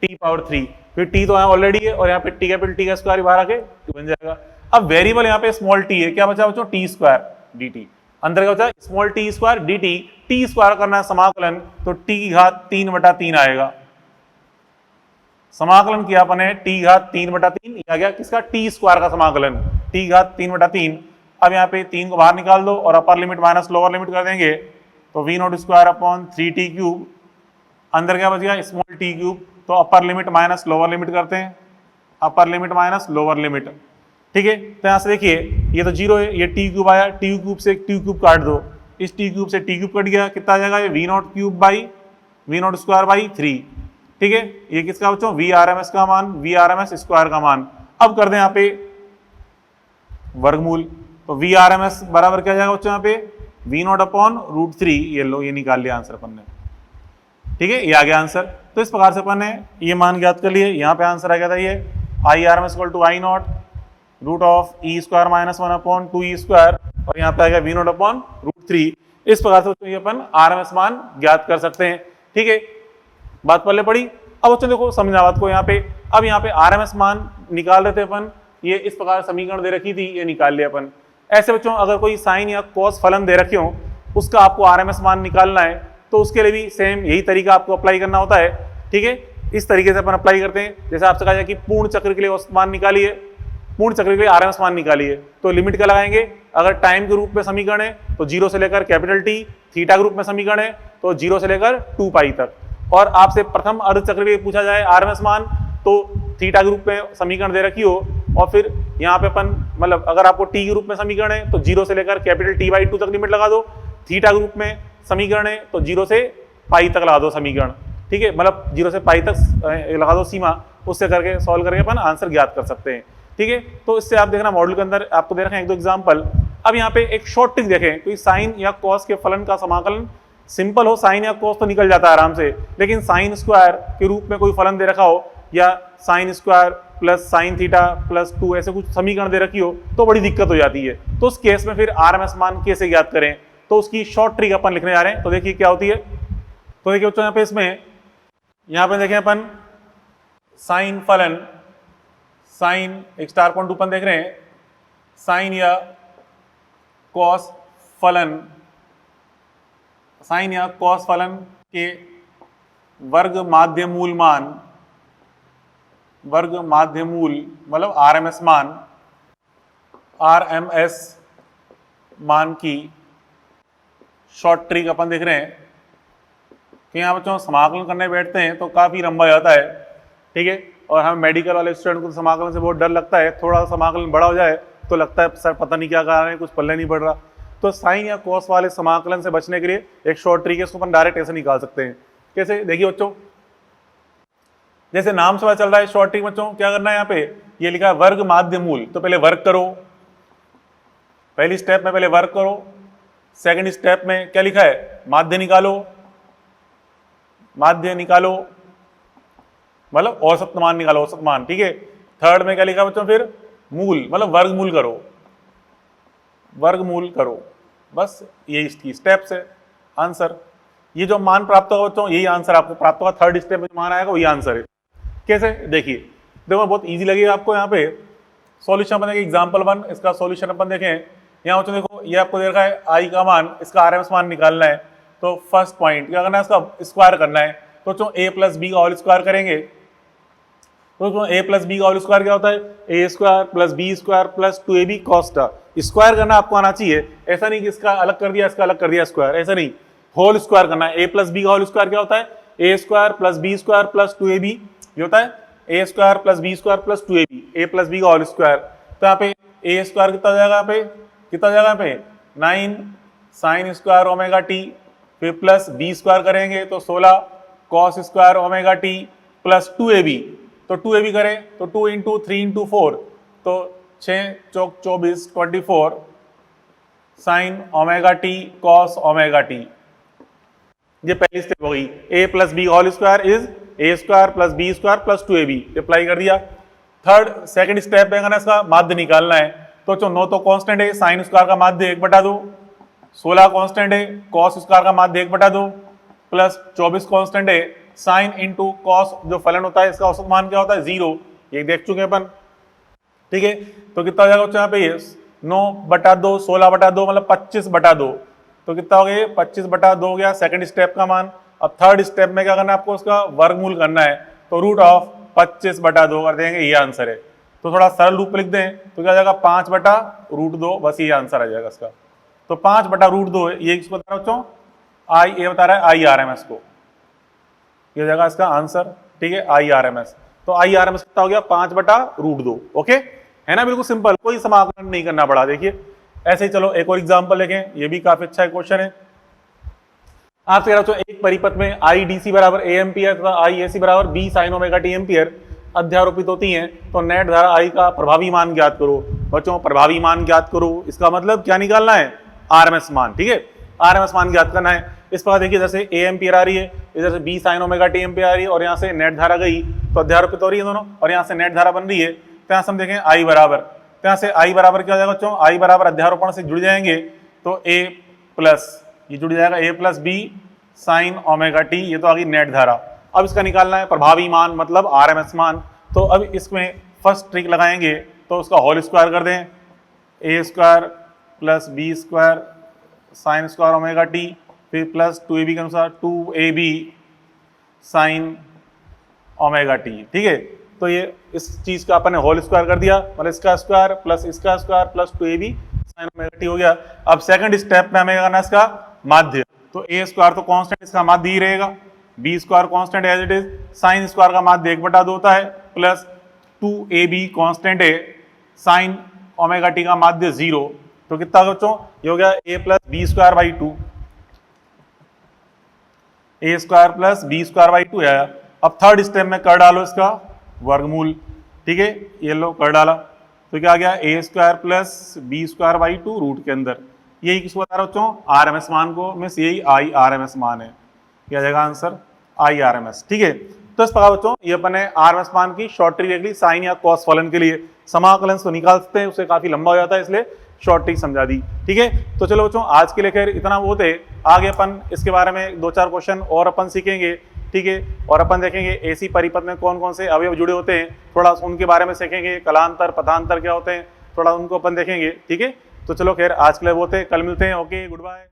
टी पावर 3, फिर टी तो यहाँ ऑलरेडी है, और यहाँ पे टी कैपिटल टी का स्क्वायर बाहर आके बन जाएगा। अब वेरिएबल यहाँ पे स्मॉल टी है, क्या बचा बच्चों, टी स्क्वायर डी टी, अंदर क्या बचा, small T square d T, T square करना है समाकलन, तो टी की घात 3/3 आएगा, समाकलन किया अपने टी घात 3/3, आ गया किसका, टी स्क्वायर का समाकलन, टी घात 3/3। अब यहाँ पे 3 को बाहर निकाल दो और upper limit minus lower limit कर देंगे, तो we naught square upon 3t cube, अंदर क्या बच गया, स्मॉल टी क्यूब, तो upper limit minus lower limit करते हैं, upper limit minus lower limit. ठीक है, तो यहाँ से देखिए ये तो 0 है, ये टी क्यूब आया, टी क्यूब से टी क्यूब काट दो, इस टी क्यूब से टी क्यूब कट गया, कितना आ जाएगा, ये v naught cube by v naught square by 3। ठीक है, ये किसका बच्चों, वी आर एम एस का मान, v R M S square का मान। अब कर दें यहाँ पे वर्गमूल, तो वी आर एम एस बराबर क्या जाएगा बच्चों, यहाँ पे वी नॉट अपॉन √3, ये लो, ये निकाल लिया आंसर अपन ने। ठीक है, ये आ गया आंसर। तो इस प्रकार से अपन ने ये मान ज्ञात कर लिए, यहाँ पे आंसर आ गया था ये i R M s equal to i naught root of e square minus 1/2 square, और यहाँ पे आ गया वी नॉट अपॉन √3। इस प्रकार से ये अपन आर एम एस मान ज्ञात कर सकते हैं। ठीक है, बात पहले पड़ी। अब बच्चों देखो समझना बात को यहाँ पे, अब यहाँ पे आर एम एस मान निकाल रहे थे अपन, ये इस प्रकार समीकरण दे रखी थी, ये निकाल लिया अपन। ऐसे बच्चों अगर कोई साइन या कॉस फलन दे रखे हो, उसका आपको आर एम एस मान निकालना है, तो उसके लिए भी सेम यही तरीका आपको अप्लाई करना होता है। ठीक है, इस तरीके से अपन अप्लाई करते हैं। जैसे आपसे कहा जाए कि पूर्ण चक्र के लिए औसत मान निकालिए, पूर्ण चक्र के लिए आर एम एस मान निकालिए, तो लिमिट क्या लगाएंगे, अगर टाइम के रूप में समीकरण है तो 0 से लेकर कैपिटल टी, थीटा के रूप में समीकरण है तो 0 से लेकर 2 पाई तक, और आपसे प्रथम अर्ध चक्र के लिए पूछा जाए आर एम एस मान, तो थीटा के रूप में समीकरण दे रखी हो, और फिर यहाँ पे अपन मतलब अगर आपको टी के रूप में समीकरण है तो 0 से लेकर कैपिटल टी बाई 2 तक लिमिट लगा दो, थीटा के रूप में समीकरण है तो 0 से पाई तक लगा दो समीकरण। ठीक है, मतलब 0 से पाई तक लगा दो सीमा, उससे करके सॉल्व करके अपन आंसर ज्ञात कर सकते हैं। ठीक है, तो इससे आप देखना मॉडल के अंदर आपको दे रखे हैं 1-2 एग्जाम्पल। अब यहाँ पे एक शॉर्ट ट्रिक देखें, कोई साइन या कॉस के फलन का समाकलन सिंपल हो, साइन या कॉस तो निकल जाता है आराम से, लेकिन साइन स्क्वायर के रूप में कोई फलन दे रखा हो, या sine square plus sine theta plus 2 ऐसे कुछ समीकरण दे रखी हो, तो बड़ी दिक्कत हो जाती है। तो उस केस में फिर आर एम एस मान कैसे ज्ञात करें, तो उसकी शॉर्ट ट्रिक अपन लिखने जा रहे हैं। तो देखिए क्या होती है, तो देखिए बच्चों यहाँ पे इसमें यहाँ पे देखें अपन साइन फलन, साइन एक स्टार पॉइंट अपन देख रहे हैं, साइन या कॉस फलन, साइन या कॉस फलन के वर्ग माध्य मूल मान, वर्ग माध्य मूल मतलब आरएमएस मान, आरएमएस मान की शॉर्ट ट्रिक अपन देख रहे हैं कि यहाँ बच्चों समाकलन करने बैठते हैं तो काफ़ी लंबा जाता है। ठीक है, और हम मेडिकल वाले स्टूडेंट को समाकलन से बहुत डर लगता है, थोड़ा सा समाकलन बड़ा हो जाए तो लगता है सर पता नहीं क्या कर रहे हैं, कुछ पल्ले नहीं पड़ रहा। तो साइन या कॉस वाले समाकलन से बचने के लिए एक शॉर्ट ट्रिक है, इसको अपन डायरेक्ट ऐसे निकाल सकते हैं। कैसे, देखिए बच्चों, जैसे नाम से पता चल रहा है शॉर्ट ट्रिक बच्चों क्या करना है, यहाँ पे ये लिखा है वर्ग माध्य मूल, तो पहले वर्ग करो, पहली स्टेप में पहले वर्ग करो, सेकंड स्टेप में क्या लिखा है, माध्य निकालो, माध्य निकालो मतलब औसत मान निकालो, औसत मान। ठीक है, थर्ड में क्या लिखा बच्चों, फिर मूल मतलब वर्गमूल करो, वर्गमूल करो, बस यही इसकी स्टेप्स है। आंसर ये जो मान प्राप्त होगा बच्चों, यही आंसर आपको प्राप्त होगा, थर्ड स्टेप में जो मान आएगा वही आंसर है। कैसे, देखिए देखो बहुत इजी लगेगा आपको। यहाँ पे सॉल्यूशन अपन देखें, एग्जाम्पल 1 इसका सॉल्यूशन अपन देखें। यहाँ बच्चों देखो ये आपको दे रखा है आई का मान, इसका आरएमएस मान निकालना है, तो फर्स्ट पॉइंट क्या करना है, इसका स्क्वायर करना है। तो बच्चों ए प्लस बी का होल स्क्वायर करेंगे, तो ए प्लस बी का होल स्क्वायर क्या होता है, A square plus B square plus 2ab cos। Square करना आपको आना चाहिए, ऐसा नहीं कि इसका अलग कर दिया इसका अलग कर दिया स्क्वायर, ऐसा नहीं, होल स्क्वायर करना है। ए प्लस बी का होल स्क्वायर क्या होता है? A square plus B square plus 2ab ये होता है A square plus B square plus 2ab, A plus B का होल स्क्वायर। तो यहाँ पे ए स्क्वायर कितना जाएगा? यहाँ पे कितना जाएगा? यहाँ पे 9 साइन स्क्वायर ओमेगा टी, फिर प्लस बी स्क्वायर करेंगे तो 16 cos square omega T plus 2ab। तो 2ab करें तो 2 इंटू 3 इंटू 4 तो 6 चौक 24 24 sine omega t cos omega t. ये पहली स्टेप हो गई। A plus B whole square is A square plus B square plus 2ab, apply कर दिया। थर्ड सेकंड स्टेप में इसका माध्य निकालना है। तो जो 9 तो कांस्टेंट है, साइन स्क्वायर का माध्य 1/2, 16 कांस्टेंट है, कॉस स्क्वायर का माध्य 1/2 प्लस 24 कांस्टेंट है, साइन इंटू कॉस जो फलन होता है इसका औसत मान क्या होता है? 0, ये देख चुके हैं अपन। ठीक है, तो कितना हो जाएगा बच्चों यहाँ पे? ये 9/2 16/2 मतलब 25/2, तो कितना हो गया? 25/2 हो गया सेकंड स्टेप का मान। अब थर्ड स्टेप में क्या करना है आपको? उसका वर्गमूल करना है, तो रूट ऑफ 25/2 कर देंगे, ये आंसर है। तो थोड़ा सरल रूप लिख दें तो क्या जाएगा? 5/√2, बस ये आंसर आ जाएगा इसका। तो 5/√2 ये किसको बता रहा हूँ बच्चों? आई, ये बता रहा है IRMS को, ये जाएगा इसका आंसर। ठीक है, IRMS। तो IRMS कितना हो गया? 5/√2। ओके, है ना? बिल्कुल सिंपल, कोई समाकलन नहीं करना पड़ा। देखिए ऐसे ही चलो एक और एग्जांपल देखें, ये भी काफी अच्छा क्वेश्चन है। आपसे कह रहा हूं एक परिपथ में IDC बराबर A एम्पियर तथा IAC बराबर B sine omega t ampere अध्यारोपित होती हैं, तो नेट धारा I का प्रभावी मान ज्ञात करो। बच्चों प्रभावी मान ज्ञात करो, इसका मतलब क्या निकालना है? RMS मान। ठीक है, RMS मान ज्ञात करना है। इस पर देखिए जैसे A एम्पियर आ रही है, इधर से B sine omega t ampere आ रही है, और यहाँ से नेट धारा गई तो अध्यारोपित हो रही है दोनों, और यहाँ से नेट धारा बन रही है। तो यहाँ से हम देखें I बराबर, तो यहाँ से I बराबर क्या हो जाएगा बच्चों? I बराबर अध्यारोपण से जुड़ जाएंगे तो A प्लस ये जुड़ जाएगा A plus b sine omega t, ये तो आ गई नेट धारा। अब इसका निकालना है प्रभावी मान मतलब RMS मान। तो अब इसमें फर्स्ट ट्रिक लगाएंगे, तो उसका होल स्क्वायर कर दें, A square plus B square sine square omega t, फिर प्लस 2ab के अनुसार 2ab साइन ओमेगा टी। ठीक है, तो ये इस चीज का अपन ने होल स्क्वायर कर दिया, मतलब इसका square plus 2ab sign omega T हो गया। अब सेकंड स्टेप में हमें करना है इसका माध्य, तो ए स्क्वायर तो कांस्टेंट, इसका माध्य ही रहेगा, b square constant as it is, sine square का माध्य 1/2 होता है, प्लस 2ab कांस्टेंट है, साइन ओमेगा टी का माध्य 0। तो कितना बच्चों? ये हो गया a plus B square by 2, a square plus B square by 2 आया। अब थर्ड स्टेप में कर डालो इसका वर्गमूल। ठीक है, ये लो कर डाला, तो क्या आ गया? A square plus B square by 2 root के अंदर, यही किसको बता रहा हूँ बच्चों? RMS मान को, मीन्स यही IRMS मान है, क्या जाएगा आंसर? IRMS। ठीक है, तो इस प्रकार बच्चों ये अपने RMS मान की शॉर्ट ट्रिक देख ली। साइन या कॉस फलन के लिए समाकलन तो निकाल सकते हैं, उससे काफी लंबा हो जाता है, इसलिए शॉर्ट ट्रिक समझा दी। ठीक है, तो चलो बच्चों आज के लिए खैर इतना वो थे, आगे अपन इसके बारे में 2-4 क्वेश्चन और अपन सीखेंगे। ठीक है, और अपन देखेंगे AC परिपथ में कौन कौन से अवयव जुड़े होते हैं, थोड़ा उनके बारे में सीखेंगे। कलांतर पथांतर क्या होते हैं, थोड़ा उनको अपन देखेंगे। ठीक है, तो चलो खैर आज के लिए वो थे, कल मिलते हैं। Okay, good bye.